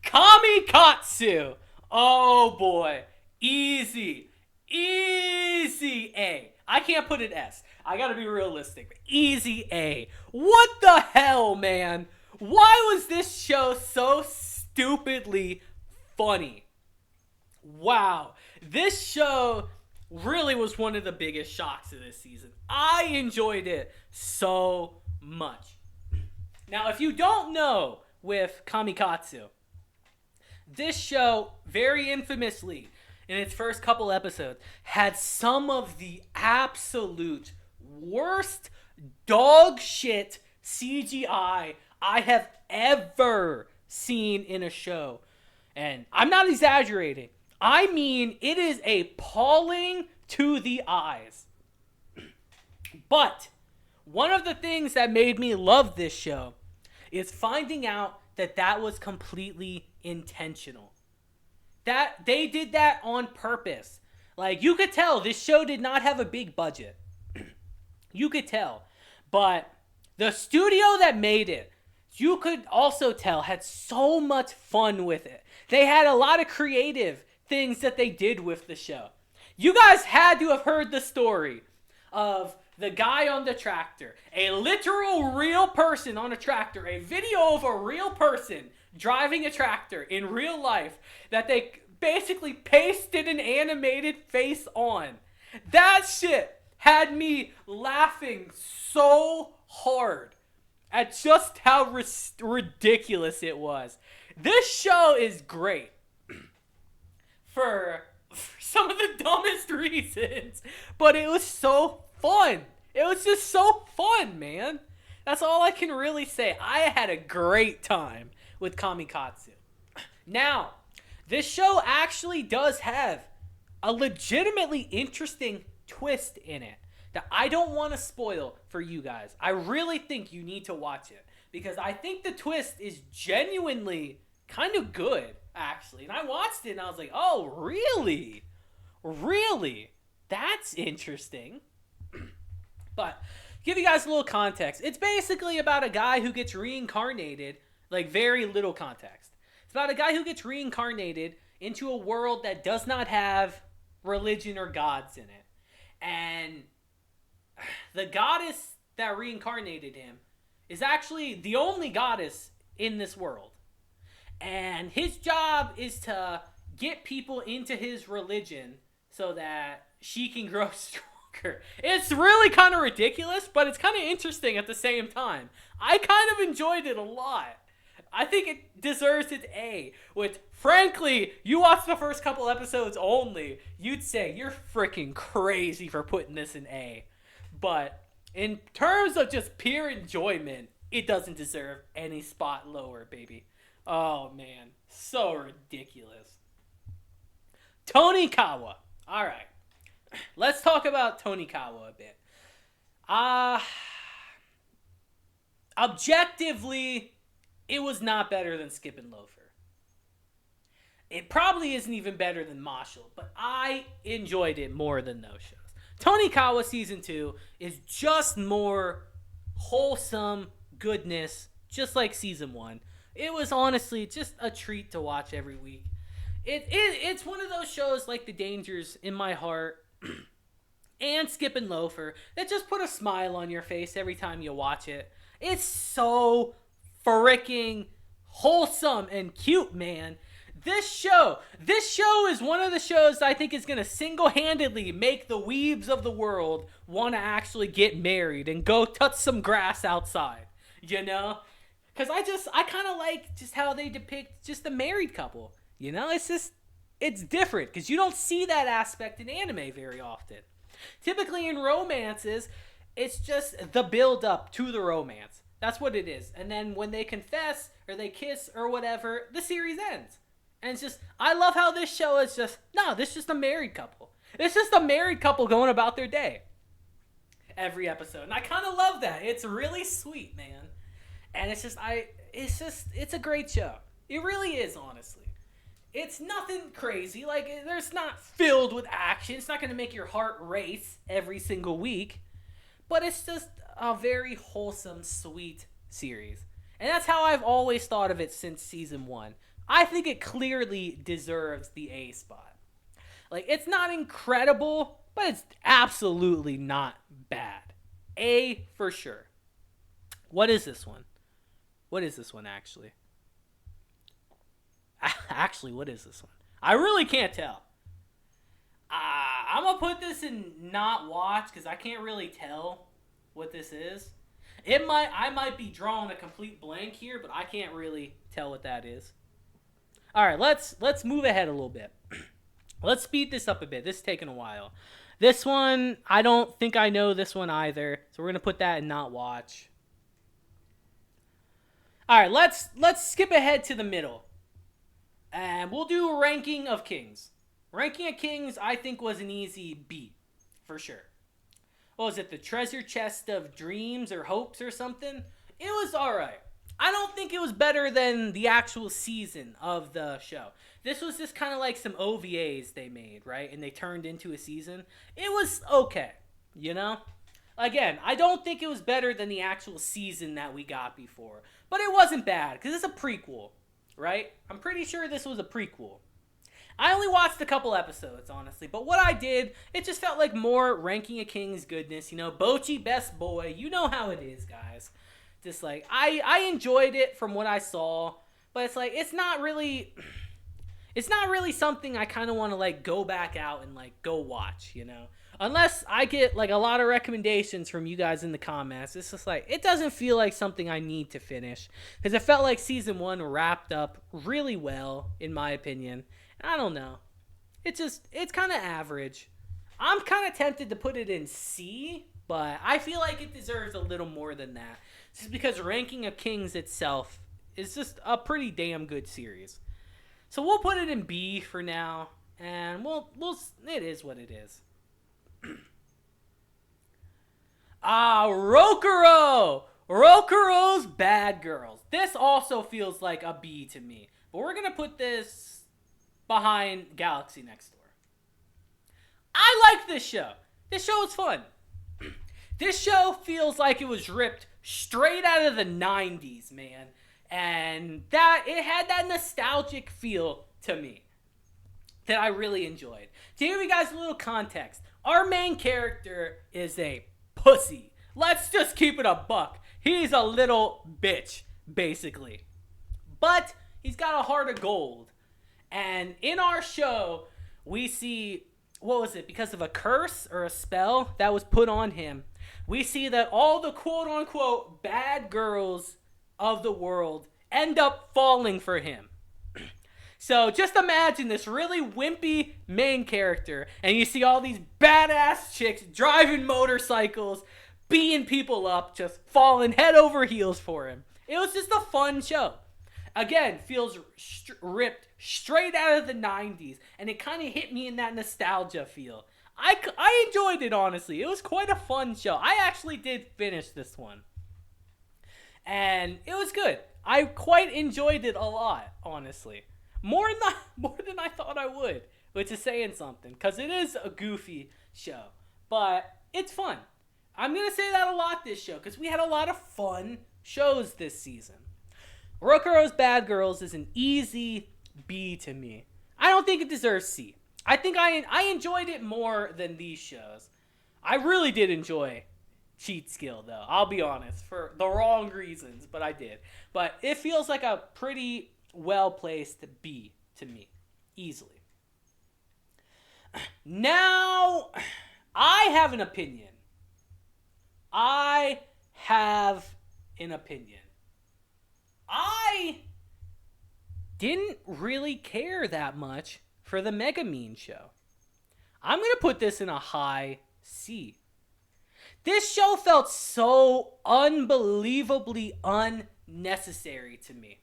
Kamikatsu! Oh, boy. Easy. Easy A. I can't put an S. I gotta be realistic. Easy A. What the hell, man? Why was this show so stupidly funny? Wow. This show really was one of the biggest shocks of this season. I enjoyed it so much. Now, if you don't know with Kamikatsu, this show, very infamously, in its first couple episodes, had some of the absolute worst dog shit CGI I have ever seen in a show. And I'm not exaggerating. I mean, it is appalling to the eyes. But one of the things that made me love this show is finding out that that was completely intentional. That they did that on purpose. Like, you could tell this show did not have a big budget. You could tell. But the studio that made it, you could also tell, had so much fun with it. They had a lot of creative things that they did with the show. You guys had to have heard the story of the guy on the tractor, a literal real person on a tractor, a video of a real person driving a tractor in real life that they basically pasted an animated face on. That shit had me laughing so hard at just how ridiculous it was. This show is great for some of the dumbest reasons, but it was so fun. It was just so fun, man. That's all I can really say. I had a great time with Kamikatsu. Now, this show actually does have a legitimately interesting twist in it that I don't want to spoil for you guys. I really think you need to watch it because I think the twist is genuinely kind of good, actually. And I watched it and I was like, oh, really? Really? That's interesting. But give you guys a little context. It's basically about a guy who gets reincarnated, like very little context. It's about a guy who gets reincarnated into a world that does not have religion or gods in it. And the goddess that reincarnated him is actually the only goddess in this world. And his job is to get people into his religion so that she can grow stronger. It's really kind of ridiculous, but it's kind of interesting at the same time. I kind of enjoyed it a lot. I think it deserves its A, which, frankly, you watch the first couple episodes only, you'd say you're freaking crazy for putting this in A. But in terms of just pure enjoyment, it doesn't deserve any spot lower, baby. Oh, man. So ridiculous. Tonikawa. All right. Let's talk about Tonikawa a bit. Objectively, it was not better than Skip and Loafer. It probably isn't even better than Marshall, but I enjoyed it more than those shows. Tonikawa Season 2 is just more wholesome goodness, just like Season 1. It was honestly just a treat to watch every week. It's one of those shows like The Dangers in My Heart and Skip and Loafer that just put a smile on your face every time you watch it. It's so freaking wholesome and cute, man. This show is one of the shows I think is going to single-handedly make the weebs of the world want to actually get married and go touch some grass outside, you know? Because I kind of like just how they depict just a married couple, you know? It's different because you don't see that aspect in anime very often. Typically in romances, it's just the build-up to the romance. That's what it is. And then when they confess or they kiss or whatever, the series ends. And it's just, I love how this show is just, no, this is just a married couple. It's just a married couple going about their day. Every episode. And I kind of love that. It's really sweet, man. And it's a great show. It really is, honestly. It's nothing crazy. Like, there's not filled with action. It's not going to make your heart race every single week. But it's just a very wholesome, sweet series. And that's how I've always thought of it since Season 1. I think it clearly deserves the A spot. Like, it's not incredible, but it's absolutely not bad. A for sure. What is this one? What is this one, actually? Actually, what is this one? I really can't tell. I'm going to put this in not watch because I can't really tell what this is. I might be drawing a complete blank here, but I can't really tell what that is. All right, let's move ahead a little bit. Let's speed this up a bit. This is taking a while. This one, I don't think I know this one either, so we're gonna put that in not watch. All right, let's skip ahead to the middle, and we'll do ranking of kings. Ranking of kings, I think, was an easy B, for sure. What was it? The treasure chest of dreams or hopes or something? It was all right. I don't think it was better than the actual season of the show. This was just kind of like some OVAs they made, right? And they turned into a season. It was okay, you know? Again, I don't think it was better than the actual season that we got before. But it wasn't bad, because it's a prequel, right? I'm pretty sure this was a prequel. I only watched a couple episodes, honestly. But what I did, it just felt like more Ranking of Kings goodness. You know, Bochi, best boy. You know how it is, guys. Just like, I enjoyed it from what I saw. But it's like, it's not really something I kind of want to like go back out and like go watch, you know? Unless I get like a lot of recommendations from you guys in the comments. It's just like, it doesn't feel like something I need to finish. Because it felt like season 1 wrapped up really well, in my opinion. I don't know. It's kind of average. I'm kind of tempted to put it in C, but I feel like it deserves a little more than that. Just because Ranking of Kings itself is just a pretty damn good series. So we'll put it in B for now, and we'll it is what it is. Rokuro! Rokuro's Bad Girls. This also feels like a B to me. But we're going to put this behind Galaxy Next Door. I like this show. This show is fun. This show feels like it was ripped straight out of the 90s, man. And that it had that nostalgic feel to me that I really enjoyed. To give you guys a little context, our main character is a pussy. Let's just keep it a buck. He's a little bitch, basically. But he's got a heart of gold. And in our show, we see, what was it? Because of a curse or a spell that was put on him, we see that all the quote-unquote bad girls of the world end up falling for him. So just imagine this really wimpy main character, and you see all these badass chicks driving motorcycles, beating people up, just falling head over heels for him. It was just a fun show. Again, feels ripped straight out of the 90s, and it kind of hit me in that nostalgia feel. I enjoyed it, honestly. It was quite a fun show. I actually did finish this one. And it was good. I quite enjoyed it a lot, honestly. More than I thought I would, which is saying something, because it is a goofy show. But it's fun. I'm going to say that a lot this show, because we had a lot of fun shows this season. Rokuro's Bad Girls is an easy B to me. I don't think it deserves C. I think I enjoyed it more than these shows. I really did enjoy Cheat Skill, though. I'll be honest, for the wrong reasons, but I did. But it feels like a pretty well-placed B to me, easily. Now, I have an opinion. I didn't really care that much for the Megamine show. I'm going to put this in a high C. This show felt so unbelievably unnecessary to me.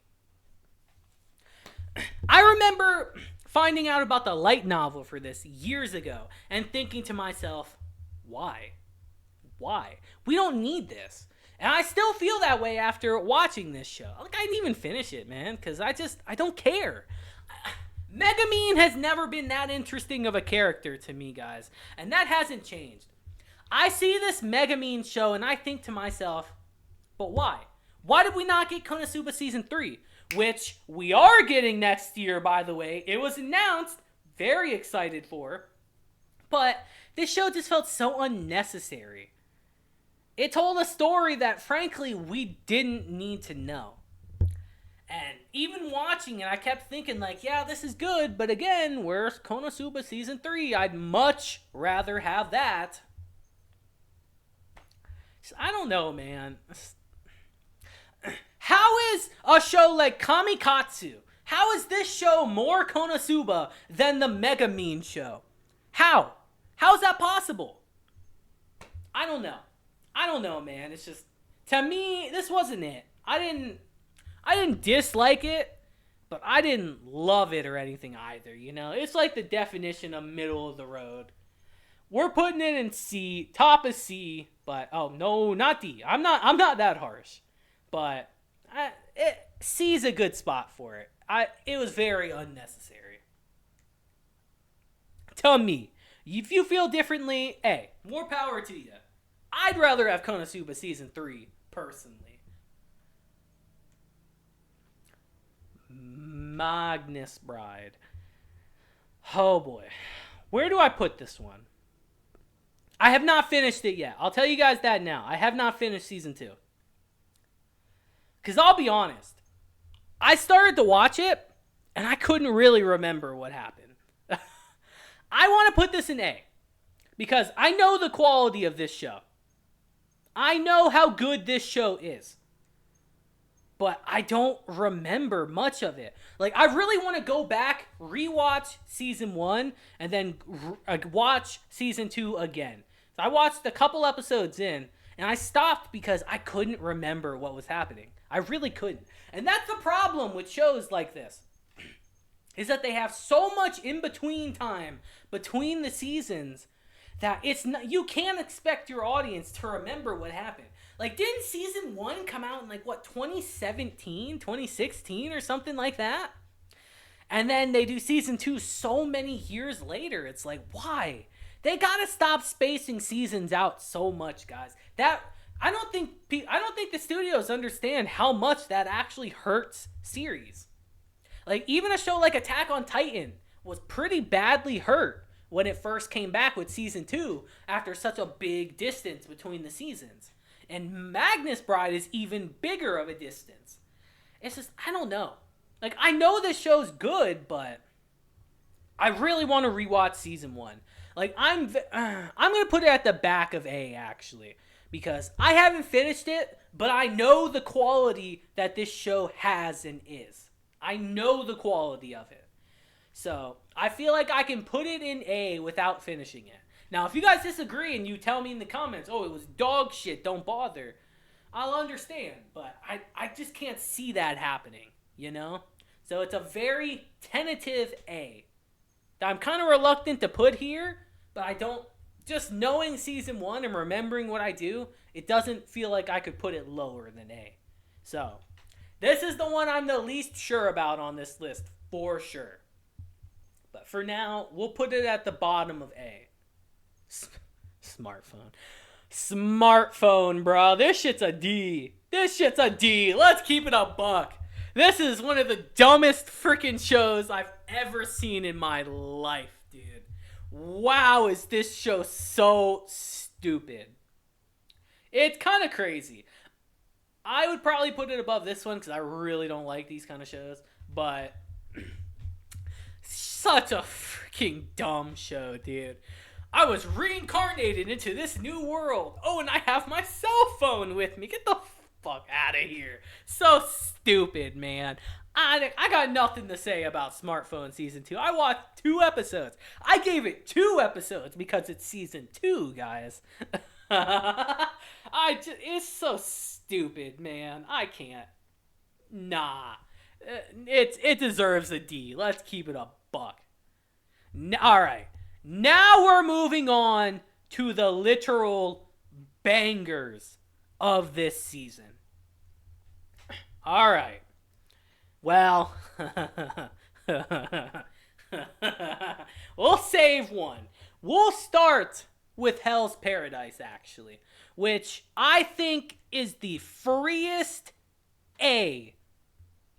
I remember finding out about the light novel for this years ago and thinking to myself, why? We don't need this. And I still feel that way after watching this show. Like, I didn't even finish it, man, because I don't care. Megamine has never been that interesting of a character to me, guys. And that hasn't changed. I see this Megamine show and I think to myself, but why? Why did we not get Konosuba Season 3? Which we are getting next year, by the way. It was announced. Very excited for. But this show just felt so unnecessary. It told a story that, frankly, we didn't need to know. And even watching it, I kept thinking, like, yeah, this is good. But again, where's Konosuba Season 3? I'd much rather have that. So, I don't know, man. How is a show like Kamikatsu? How is this show more Konosuba than the Megumin show? How? How's that possible? I don't know. I don't know, man. It's just, to me, this wasn't it. I didn't dislike it, but I didn't love it or anything either, you know? It's like the definition of middle of the road. We're putting it in C, top of C, but oh no, not D. I'm not that harsh. But C is a good spot for it. It was very unnecessary. Tell me, if you feel differently, hey, more power to you. I'd rather have Konosuba season 3 personally. Magnus Bride. Oh boy. Where do I put this one? I have not finished it yet. I'll tell you guys that now. I have not finished season 2. Because I'll be honest. I started to watch it, and I couldn't really remember what happened. I want to put this in A. Because I know the quality of this show. I know how good this show is. But I don't remember much of it. Like, I really want to go back, rewatch season 1, and then watch season 2 again. So I watched a couple episodes in, and I stopped because I couldn't remember what was happening. I really couldn't. And that's the problem with shows like this. Is that they have so much in-between time between the seasons that you can't expect your audience to remember what happened. Like, didn't season 1 come out in, 2017, 2016, or something like that? And then they do season 2 so many years later. It's like, why? They gotta stop spacing seasons out so much, guys. I don't think the studios understand how much that actually hurts series. Like, even a show like Attack on Titan was pretty badly hurt when it first came back with season 2 after such a big distance between the seasons. And Magnus Bride is even bigger of a distance. It's just, I don't know. Like, I know this show's good, but I really want to rewatch season 1. Like, I'm going to put it at the back of A, actually. Because I haven't finished it, but I know the quality that this show has and is. I know the quality of it. So, I feel like I can put it in A without finishing it. Now, if you guys disagree and you tell me in the comments, oh, it was dog shit, don't bother, I'll understand. But I just can't see that happening, you know? So it's a very tentative A that I'm kind of reluctant to put here, but I don't, just knowing season 1 and remembering what I do, it doesn't feel like I could put it lower than A. So, this is the one I'm the least sure about on this list, for sure. But for now, we'll put it at the bottom of A. Smartphone, bro. This shit's a D. Let's keep it a buck. This is one of the dumbest freaking shows I've ever seen in my life, dude. Wow, is this show so stupid. It's kind of crazy. I would probably put it above this one because I really don't like these kind of shows. But such a freaking dumb show, dude. I was reincarnated into this new world. Oh, and I have my cell phone with me. Get the fuck out of here. So stupid, man. I got nothing to say about Smartphone Season 2. I watched 2 episodes. I gave it 2 episodes because it's Season 2, guys. It's so stupid, man. I can't. Nah. It deserves a D. Let's keep it a buck. Alright. Now we're moving on to the literal bangers of this season. Alright. Well, we'll save one. We'll start with Hell's Paradise, actually, which I think is the freest A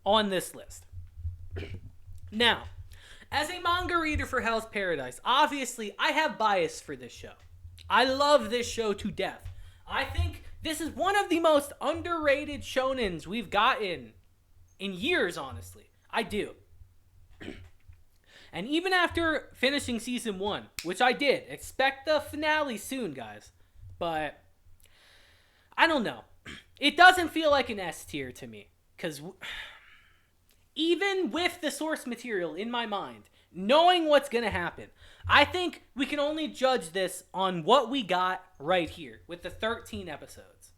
on this list. Now, as a manga reader for Hell's Paradise, obviously I have bias for this show. I love this show to death. I think this is one of the most underrated shonens we've gotten in years, honestly. I do. And even after finishing season 1, which I did, expect the finale soon, guys. But I don't know. It doesn't feel like an S tier to me. Because even with the source material in my mind, knowing what's going to happen, I think we can only judge this on what we got right here with the 13 episodes.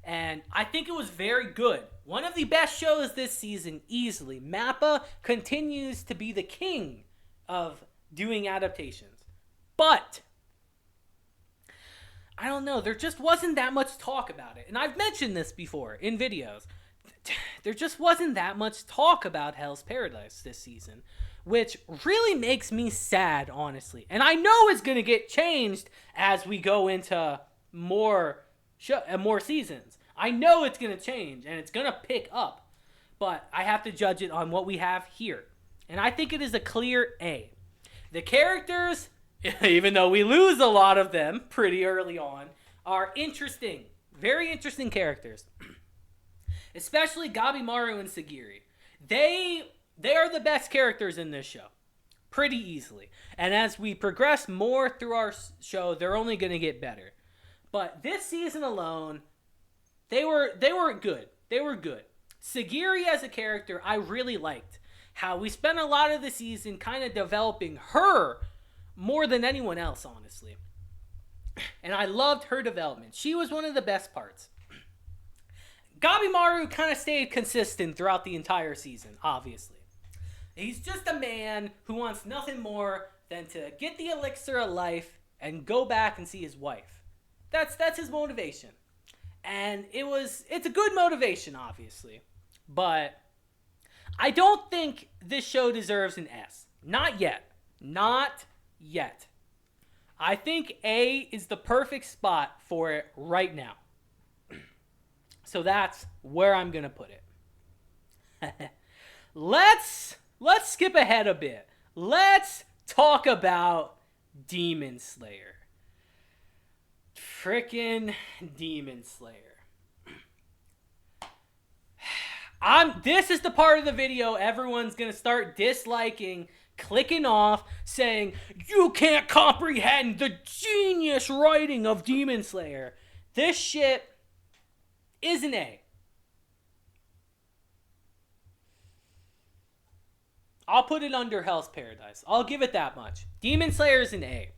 And I think it was very good. One of the best shows this season, easily. Mappa continues to be the king of doing adaptations. But I don't know, there just wasn't that much talk about it. And I've mentioned this before in videos. There just wasn't that much talk about Hell's Paradise this season, which really makes me sad, honestly. And I know it's going to get changed as we go into more seasons. I know it's going to change and it's going to pick up, but I have to judge it on what we have here. And I think it is a clear A. The characters, even though we lose a lot of them pretty early on, are interesting. Very interesting characters. Especially Gabimaru and Sagiri. They are the best characters in this show. Pretty easily. And as we progress more through our show, they're only going to get better. But this season alone, they were good. They were good. Sagiri as a character, I really liked. How we spent a lot of the season kind of developing her more than anyone else, honestly. And I loved her development. She was one of the best parts. Gabimaru kind of stayed consistent throughout the entire season, obviously. He's just a man who wants nothing more than to get the elixir of life and go back and see his wife. That's his motivation. And it's a good motivation, obviously. But I don't think this show deserves an S. Not yet. Not yet. I think A is the perfect spot for it right now. So that's where I'm going to put it. Let's skip ahead a bit. Let's talk about Demon Slayer. Frickin' Demon Slayer. This is the part of the video everyone's going to start disliking, clicking off, saying, you can't comprehend the genius writing of Demon Slayer. This shit is an A. I'll put it under Hell's Paradise. I'll give it that much. Demon Slayer is an A.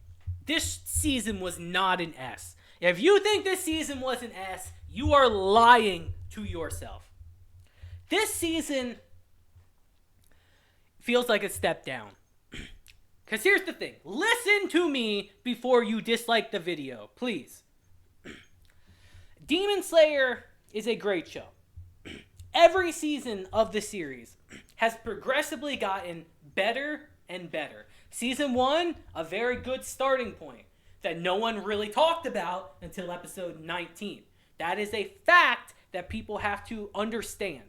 This season was not an S. If you think this season was an S, you are lying to yourself. This season feels like a step down. Because here's the thing. Listen to me before you dislike the video, please. Demon Slayer is a great show. Every season of the series has progressively gotten better and better. Season 1, a very good starting point that no one really talked about until episode 19. That is a fact that people have to understand.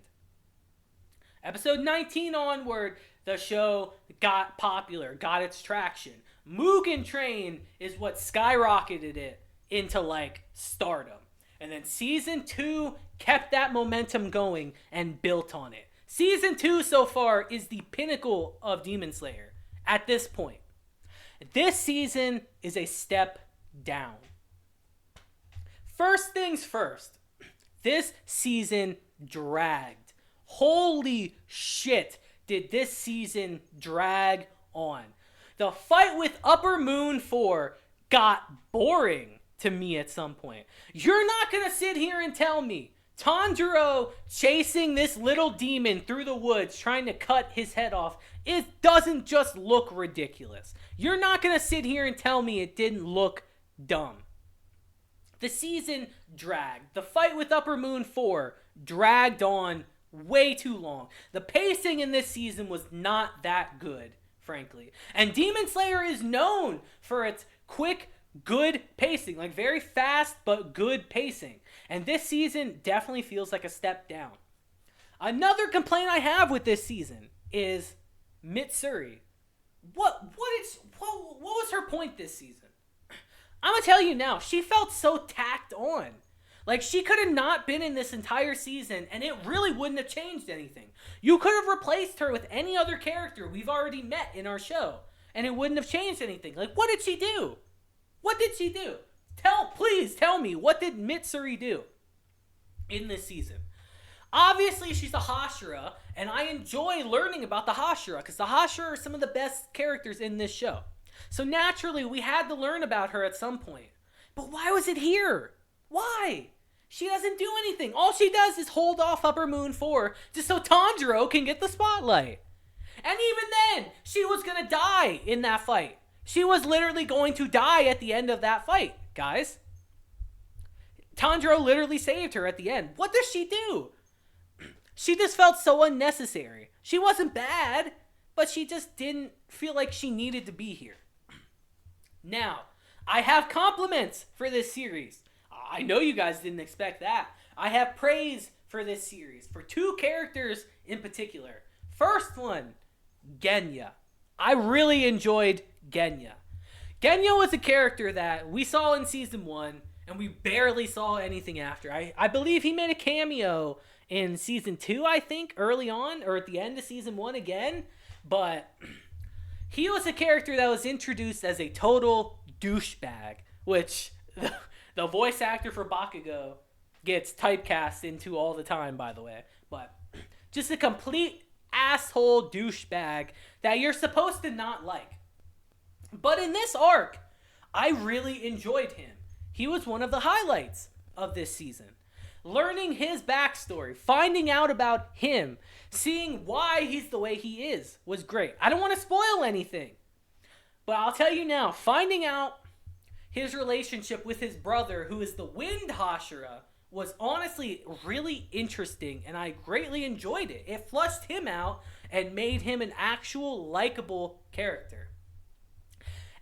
Episode 19 onward, the show got popular, got its traction. Mugen Train is what skyrocketed it into stardom. And then season 2 kept that momentum going and built on it. Season 2 so far is the pinnacle of Demon Slayer at this point. This season is a step down. First things first, this season dragged. Holy shit, did this season drag on. The fight with Upper Moon 4 got boring to me at some point. You're not going to sit here and tell me Tanjiro chasing this little demon through the woods trying to cut his head off, it doesn't just look ridiculous. You're not going to sit here and tell me it didn't look dumb. The season dragged. The fight with Upper Moon 4 dragged on way too long. The pacing in this season was not that good, frankly. And Demon Slayer is known for its quick, good pacing. Very fast, but good pacing. And this season definitely feels like a step down. Another complaint I have with this season is Mitsuri. What was her point this season? I'm going to tell you now, she felt so tacked on. She could have not been in this entire season, and it really wouldn't have changed anything. You could have replaced her with any other character we've already met in our show, and it wouldn't have changed anything. What did she do? What did she do? Please tell me, what did Mitsuri do in this season? Obviously, she's a Hashira, and I enjoy learning about the Hashira because the Hashira are some of the best characters in this show. So naturally, we had to learn about her at some point. But why was it here? Why? She doesn't do anything. All she does is hold off Upper Moon 4 just so Tanjiro can get the spotlight. And even then, she was going to die in that fight. She was literally going to die at the end of that fight, guys. Tanjiro literally saved her at the end. What does she do? She just felt so unnecessary. She wasn't bad, but she just didn't feel like she needed to be here. Now, I have compliments for this series. I know you guys didn't expect that. I have praise for this series, for two characters in particular. First one, Genya. I really enjoyed Genya. Genya was a character that we saw in Season 1, and we barely saw anything after. I believe he made a cameo in Season 2, I think, early on, or at the end of Season 1 again. But he was a character that was introduced as a total douchebag, which the voice actor for Bakugo gets typecast into all the time, by the way. But just a complete asshole douchebag that you're supposed to not like. But in this arc, I really enjoyed him. He was one of the highlights of this season. Learning his backstory, finding out about him, seeing why he's the way he is was great. I don't want to spoil anything, but I'll tell you now, finding out his relationship with his brother, who is the Wind Hashira, was honestly really interesting, and I greatly enjoyed it. It flushed him out and made him an actual likable character.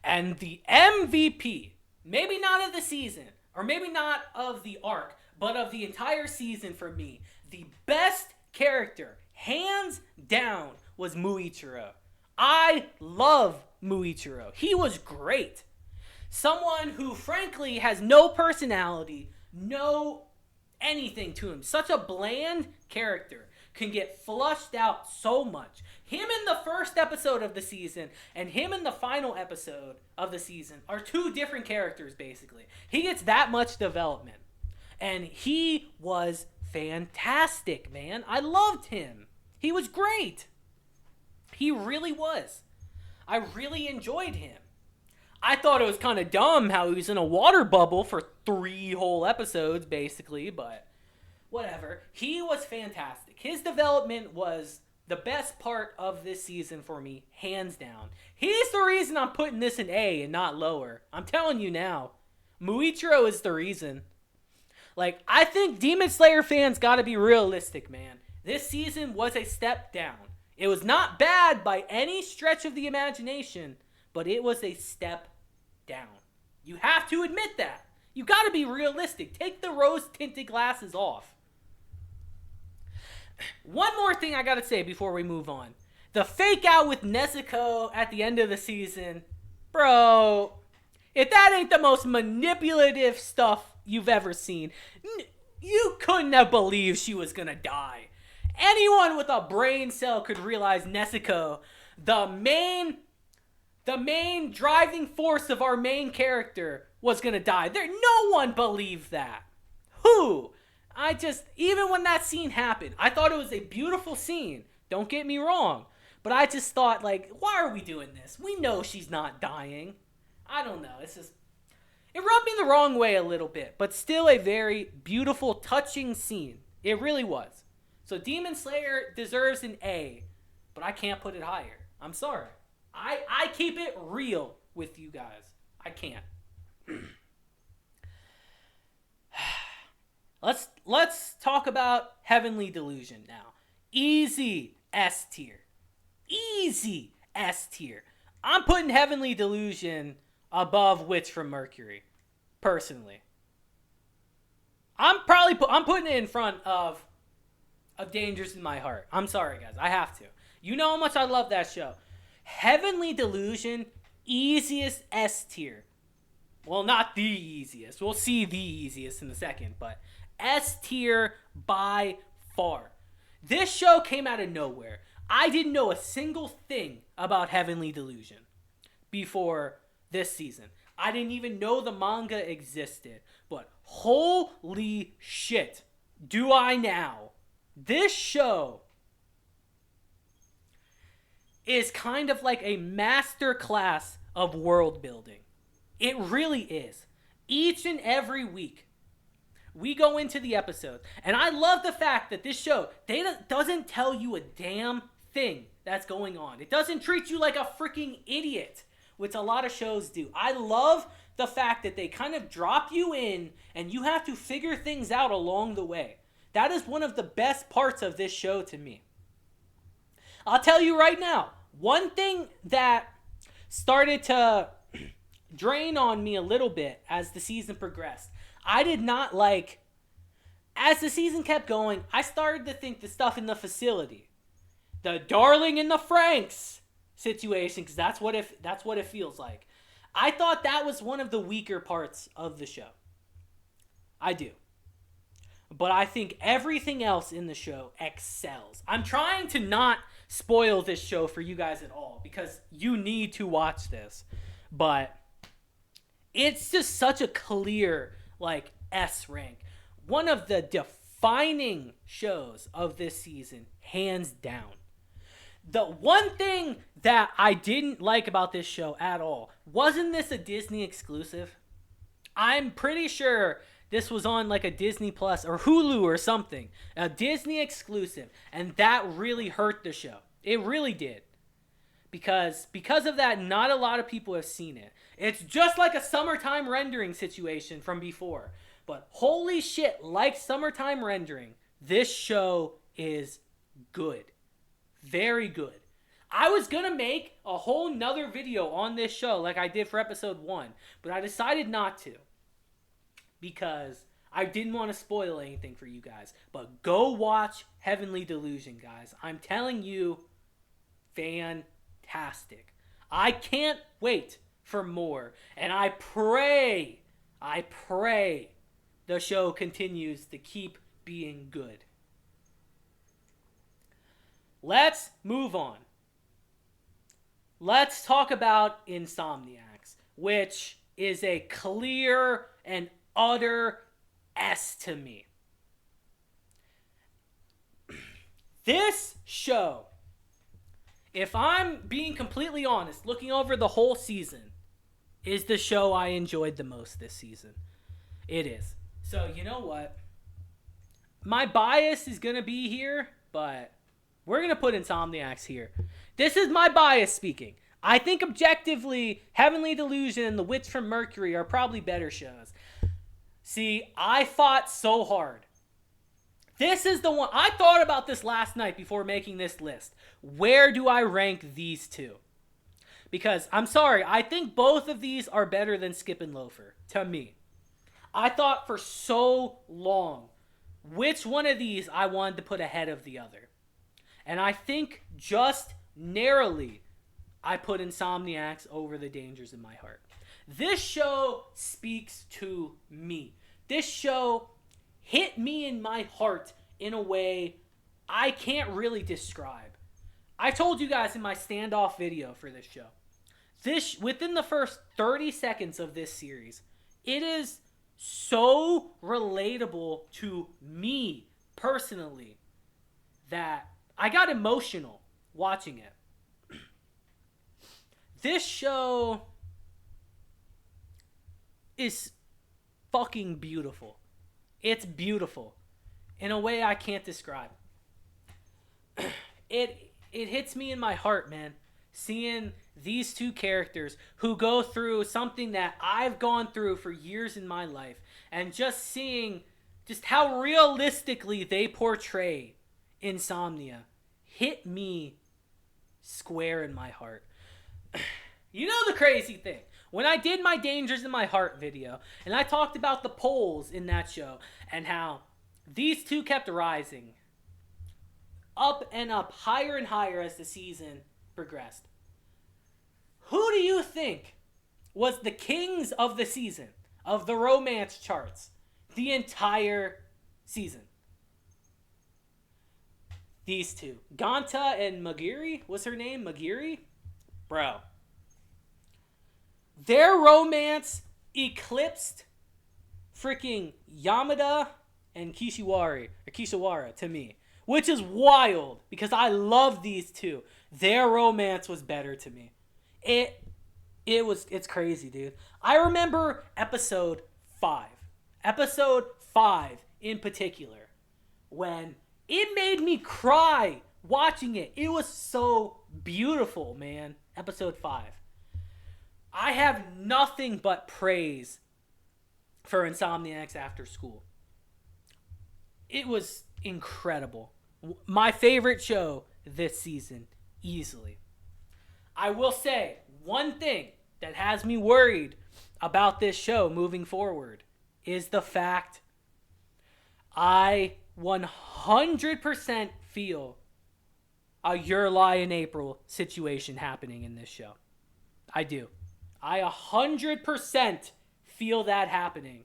And the MVP, maybe not of the season, or maybe not of the arc, but of the entire season for me, the best character, hands down, was Muichiro. I love Muichiro. He was great. Someone who, frankly, has no personality, no anything to him. Such a bland character can get flushed out so much. Him in the first episode of the season and him in the final episode of the season are two different characters, basically. He gets that much development. And he was fantastic, man. I loved him. He was great. He really was. I really enjoyed him. I thought it was kind of dumb how he was in a water bubble for 3 whole episodes, basically, but whatever. He was fantastic. His development was the best part of this season for me, hands down. He's the reason I'm putting this in A and not lower. I'm telling you now. Muichiro is the reason. Like, I think Demon Slayer fans gotta be realistic, man. This season was a step down. It was not bad by any stretch of the imagination, but it was a step down. You have to admit that. You gotta be realistic. Take the rose-tinted glasses off. One more thing I gotta say before we move on. The fake out with Nezuko at the end of the season. Bro, if that ain't the most manipulative stuff you've ever seen, you couldn't have believed she was gonna die. Anyone with a brain cell could realize Nezuko, the main driving force of our main character, was gonna die. No one believed that. Who? Even when that scene happened, I thought it was a beautiful scene. Don't get me wrong. But I just thought, like, why are we doing this? We know she's not dying. I don't know. It rubbed me the wrong way a little bit, but still a very beautiful, touching scene. It really was. So Demon Slayer deserves an A, but I can't put it higher. I'm sorry. I keep it real with you guys. I can't. Let's talk about Heavenly Delusion now. Easy S tier. Easy S tier. I'm putting Heavenly Delusion above Witch from Mercury, personally. I'm putting it in front of Dangerous in My Heart. I'm sorry, guys. I have to. You know how much I love that show. Heavenly Delusion, easiest S tier. Well, not the easiest. We'll see the easiest in a second, but S tier by far. This show came out of nowhere. I didn't know a single thing about Heavenly Delusion before this season. I didn't even know the manga existed. But holy shit, do I now. This show is kind of like a master class of world building. It really is. Each and every week, we go into the episodes, and I love the fact that this show doesn't tell you a damn thing that's going on. It doesn't treat you like a freaking idiot, which a lot of shows do. I love the fact that they kind of drop you in, and you have to figure things out along the way. That is one of the best parts of this show to me. I'll tell you right now, one thing that started to drain on me a little bit as the season progressed, I did not like, as the season kept going, I started to think the stuff in the facility, the Darling in the Franxx situation, because that's what it feels like. I thought that was one of the weaker parts of the show. I do. But I think everything else in the show excels. I'm trying to not spoil this show for you guys at all, because you need to watch this. But it's just such a clear, like, S rank. One of the defining shows of this season, hands down. The one thing that I didn't like about this show at all, wasn't this a Disney exclusive? I'm pretty sure this was on like a Disney Plus or Hulu or something. A Disney exclusive. And that really hurt the show. It really did. Because of that, not a lot of people have seen it. It's just like a summertime rendering situation from before. But holy shit, like summertime rendering, this show is good. Very good. I was going to make a whole nother video on this show like I did for episode 1. But I decided not to. Because I didn't want to spoil anything for you guys. But go watch Heavenly Delusion, guys. I'm telling you, fantastic. I can't wait for more. And I pray the show continues to keep being good. Let's move on. Let's talk about Insomniacs, which is a clear and utter S to me. This show, if I'm being completely honest, looking over the whole season, is the show I enjoyed the most this season. It is. So, you know what? My bias is going to be here, but we're going to put Insomniacs here. This is my bias speaking. I think objectively, Heavenly Delusion and The Witch from Mercury are probably better shows. See, I fought so hard. This is the one. I thought about this last night before making this list. Where do I rank these two? Because, I'm sorry, I think both of these are better than Skip and Loafer, to me. I thought for so long which one of these I wanted to put ahead of the other. And I think just narrowly, I put Insomniacs over The Dangers in My Heart. This show speaks to me. This show hit me in my heart in a way I can't really describe. I told you guys in my standoff video for this show. Within the first 30 seconds of this series, it is so relatable to me personally that I got emotional watching it. This show is fucking beautiful. It's beautiful in a way I can't describe. It hits me in my heart, man. Seeing these two characters who go through something that I've gone through for years in my life, and just seeing just how realistically they portray insomnia hit me square in my heart. You know the crazy thing, when I did my Dangers in My Heart video, and I talked about the polls in that show, and how these two kept rising up and up, higher and higher as the season progressed. Who do you think was the kings of the season, of the romance charts, the entire season? These two. Ganta and Magiri? What's her name? Magiri? Bro. Their romance eclipsed freaking Yamada and Kishiwara to me. which is wild because I love these two. Their romance was better to me. It's crazy, dude. I remember episode 5. Episode 5 in particular, when it made me cry watching it. It was so beautiful, man. Episode 5. I have nothing but praise for Insomniacs After School. It was incredible. My favorite show this season, easily. I will say one thing that has me worried about this show moving forward is the fact I 100% feel a Your Lie in April situation happening in this show. I do. I 100% feel that happening.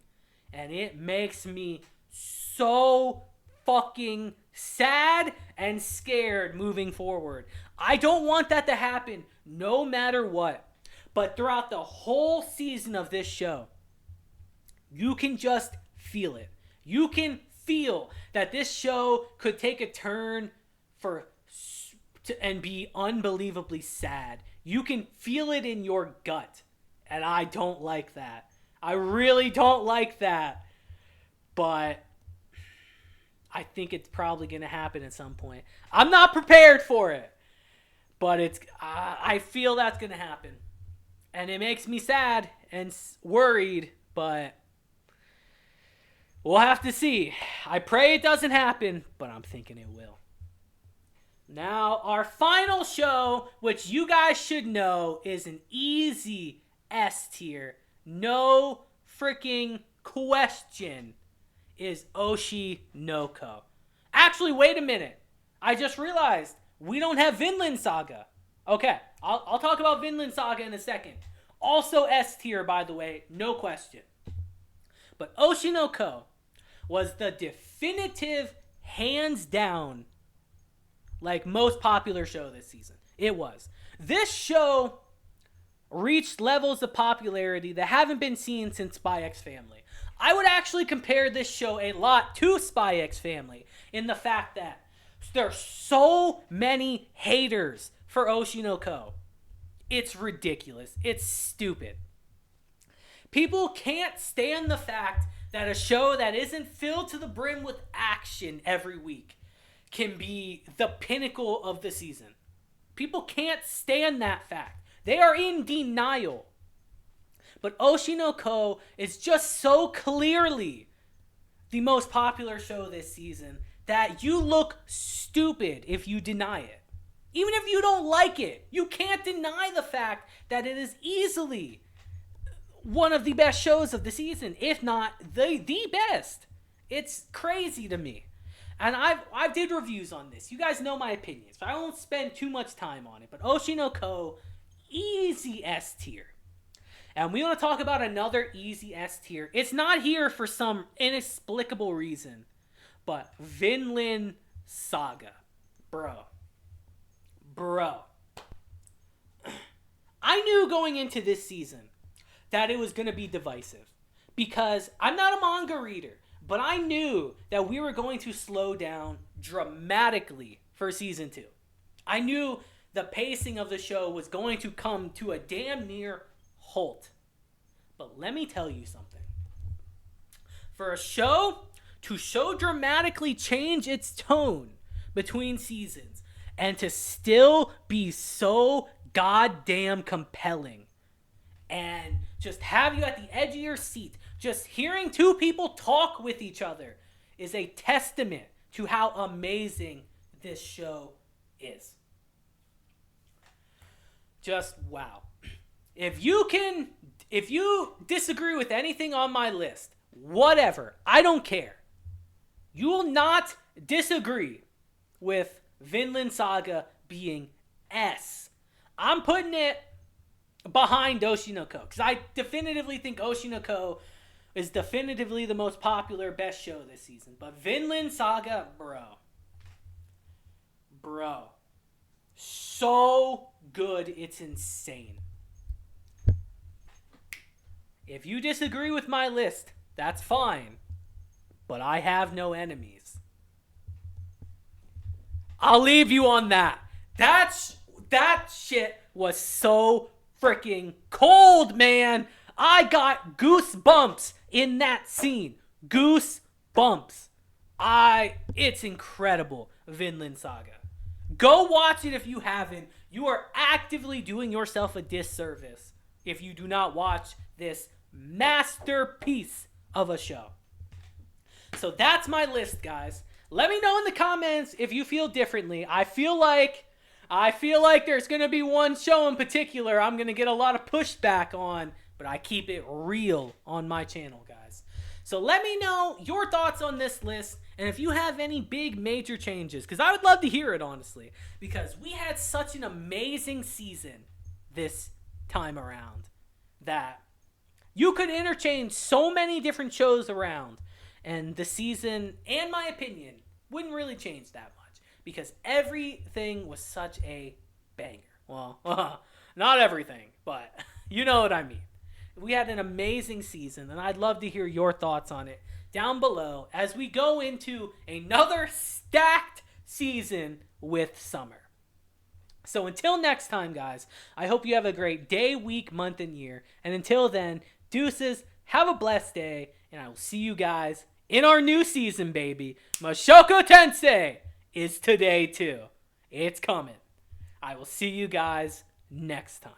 And it makes me so fucking sad and scared moving forward. I don't want that to happen no matter what. But throughout the whole season of this show, you can just feel it. You can feel that this show could take a turn and be unbelievably sad. You can feel it in your gut. And I don't like that. I really don't like that. But I think it's probably going to happen at some point. I'm not prepared for it. But I feel that's going to happen. And it makes me sad and worried, but we'll have to see. I pray it doesn't happen, but I'm thinking it will. Now, our final show, which you guys should know, is an easy S tier. No freaking question, is Oshi no Ko. Actually, wait a minute. I just realized we don't have Vinland Saga. Okay, I'll talk about Vinland Saga in a second. Also S tier, by the way, no question. But Oshi no Ko was the definitive, hands down, like, most popular show this season. It was. This show reached levels of popularity that haven't been seen since Spy X Family. I would actually compare this show a lot to Spy X Family in the fact that there's so many haters for Oshi no Ko. It's ridiculous. It's stupid. People can't stand the fact that a show that isn't filled to the brim with action every week can be the pinnacle of the season. People can't stand that fact. They are in denial. But Oshi no Ko is just so clearly the most popular show this season that you look stupid if you deny it. Even if you don't like it, you can't deny the fact that it is easily one of the best shows of the season, if not the best. It's crazy to me. And I did reviews on this. You guys know my opinions, but I won't spend too much time on it. But Oshi no Ko, easy S tier. And we want to talk about another easy S tier. It's not here for some inexplicable reason, but Vinland Saga. Bro. I knew going into this season that it was going to be divisive. Because I'm not a manga reader, but I knew that we were going to slow down dramatically for season 2. I knew the pacing of the show was going to come to a damn near halt. But let me tell you something. For a show to so dramatically change its tone between seasons and to still be so goddamn compelling and just have you at the edge of your seat, just hearing two people talk with each other is a testament to how amazing this show is. Just wow. If you disagree with anything on my list, whatever, I don't care. You will not disagree with Vinland Saga being S. I'm putting it behind Oshi no Ko because I definitively think Oshi no Ko is definitively the most popular, best show this season. But Vinland Saga, bro, so good, it's insane. If you disagree with my list, that's fine. But I have no enemies. I'll leave you on that. That shit was so freaking cold, man. I got goosebumps in that scene. Goosebumps. It's incredible, Vinland Saga. Go watch it if you haven't. You are actively doing yourself a disservice if you do not watch this masterpiece of a show. So that's my list, guys. Let me know in the comments if you feel differently. I feel like there's going to be one show in particular I'm going to get a lot of pushback on, but I keep it real on my channel, guys. So let me know your thoughts on this list, and if you have any big major changes, because I would love to hear it, honestly, because we had such an amazing season this time around that you could interchange so many different shows around, and the season, and my opinion, wouldn't really change that much because everything was such a banger. Well, not everything, but you know what I mean. We had an amazing season, and I'd love to hear your thoughts on it down below as we go into another stacked season with summer. So until next time, guys, I hope you have a great day, week, month, and year. And until then, deuces, have a blessed day, and I will see you guys in our new season, baby. Mashoko Tensei is today, too. It's coming. I will see you guys next time.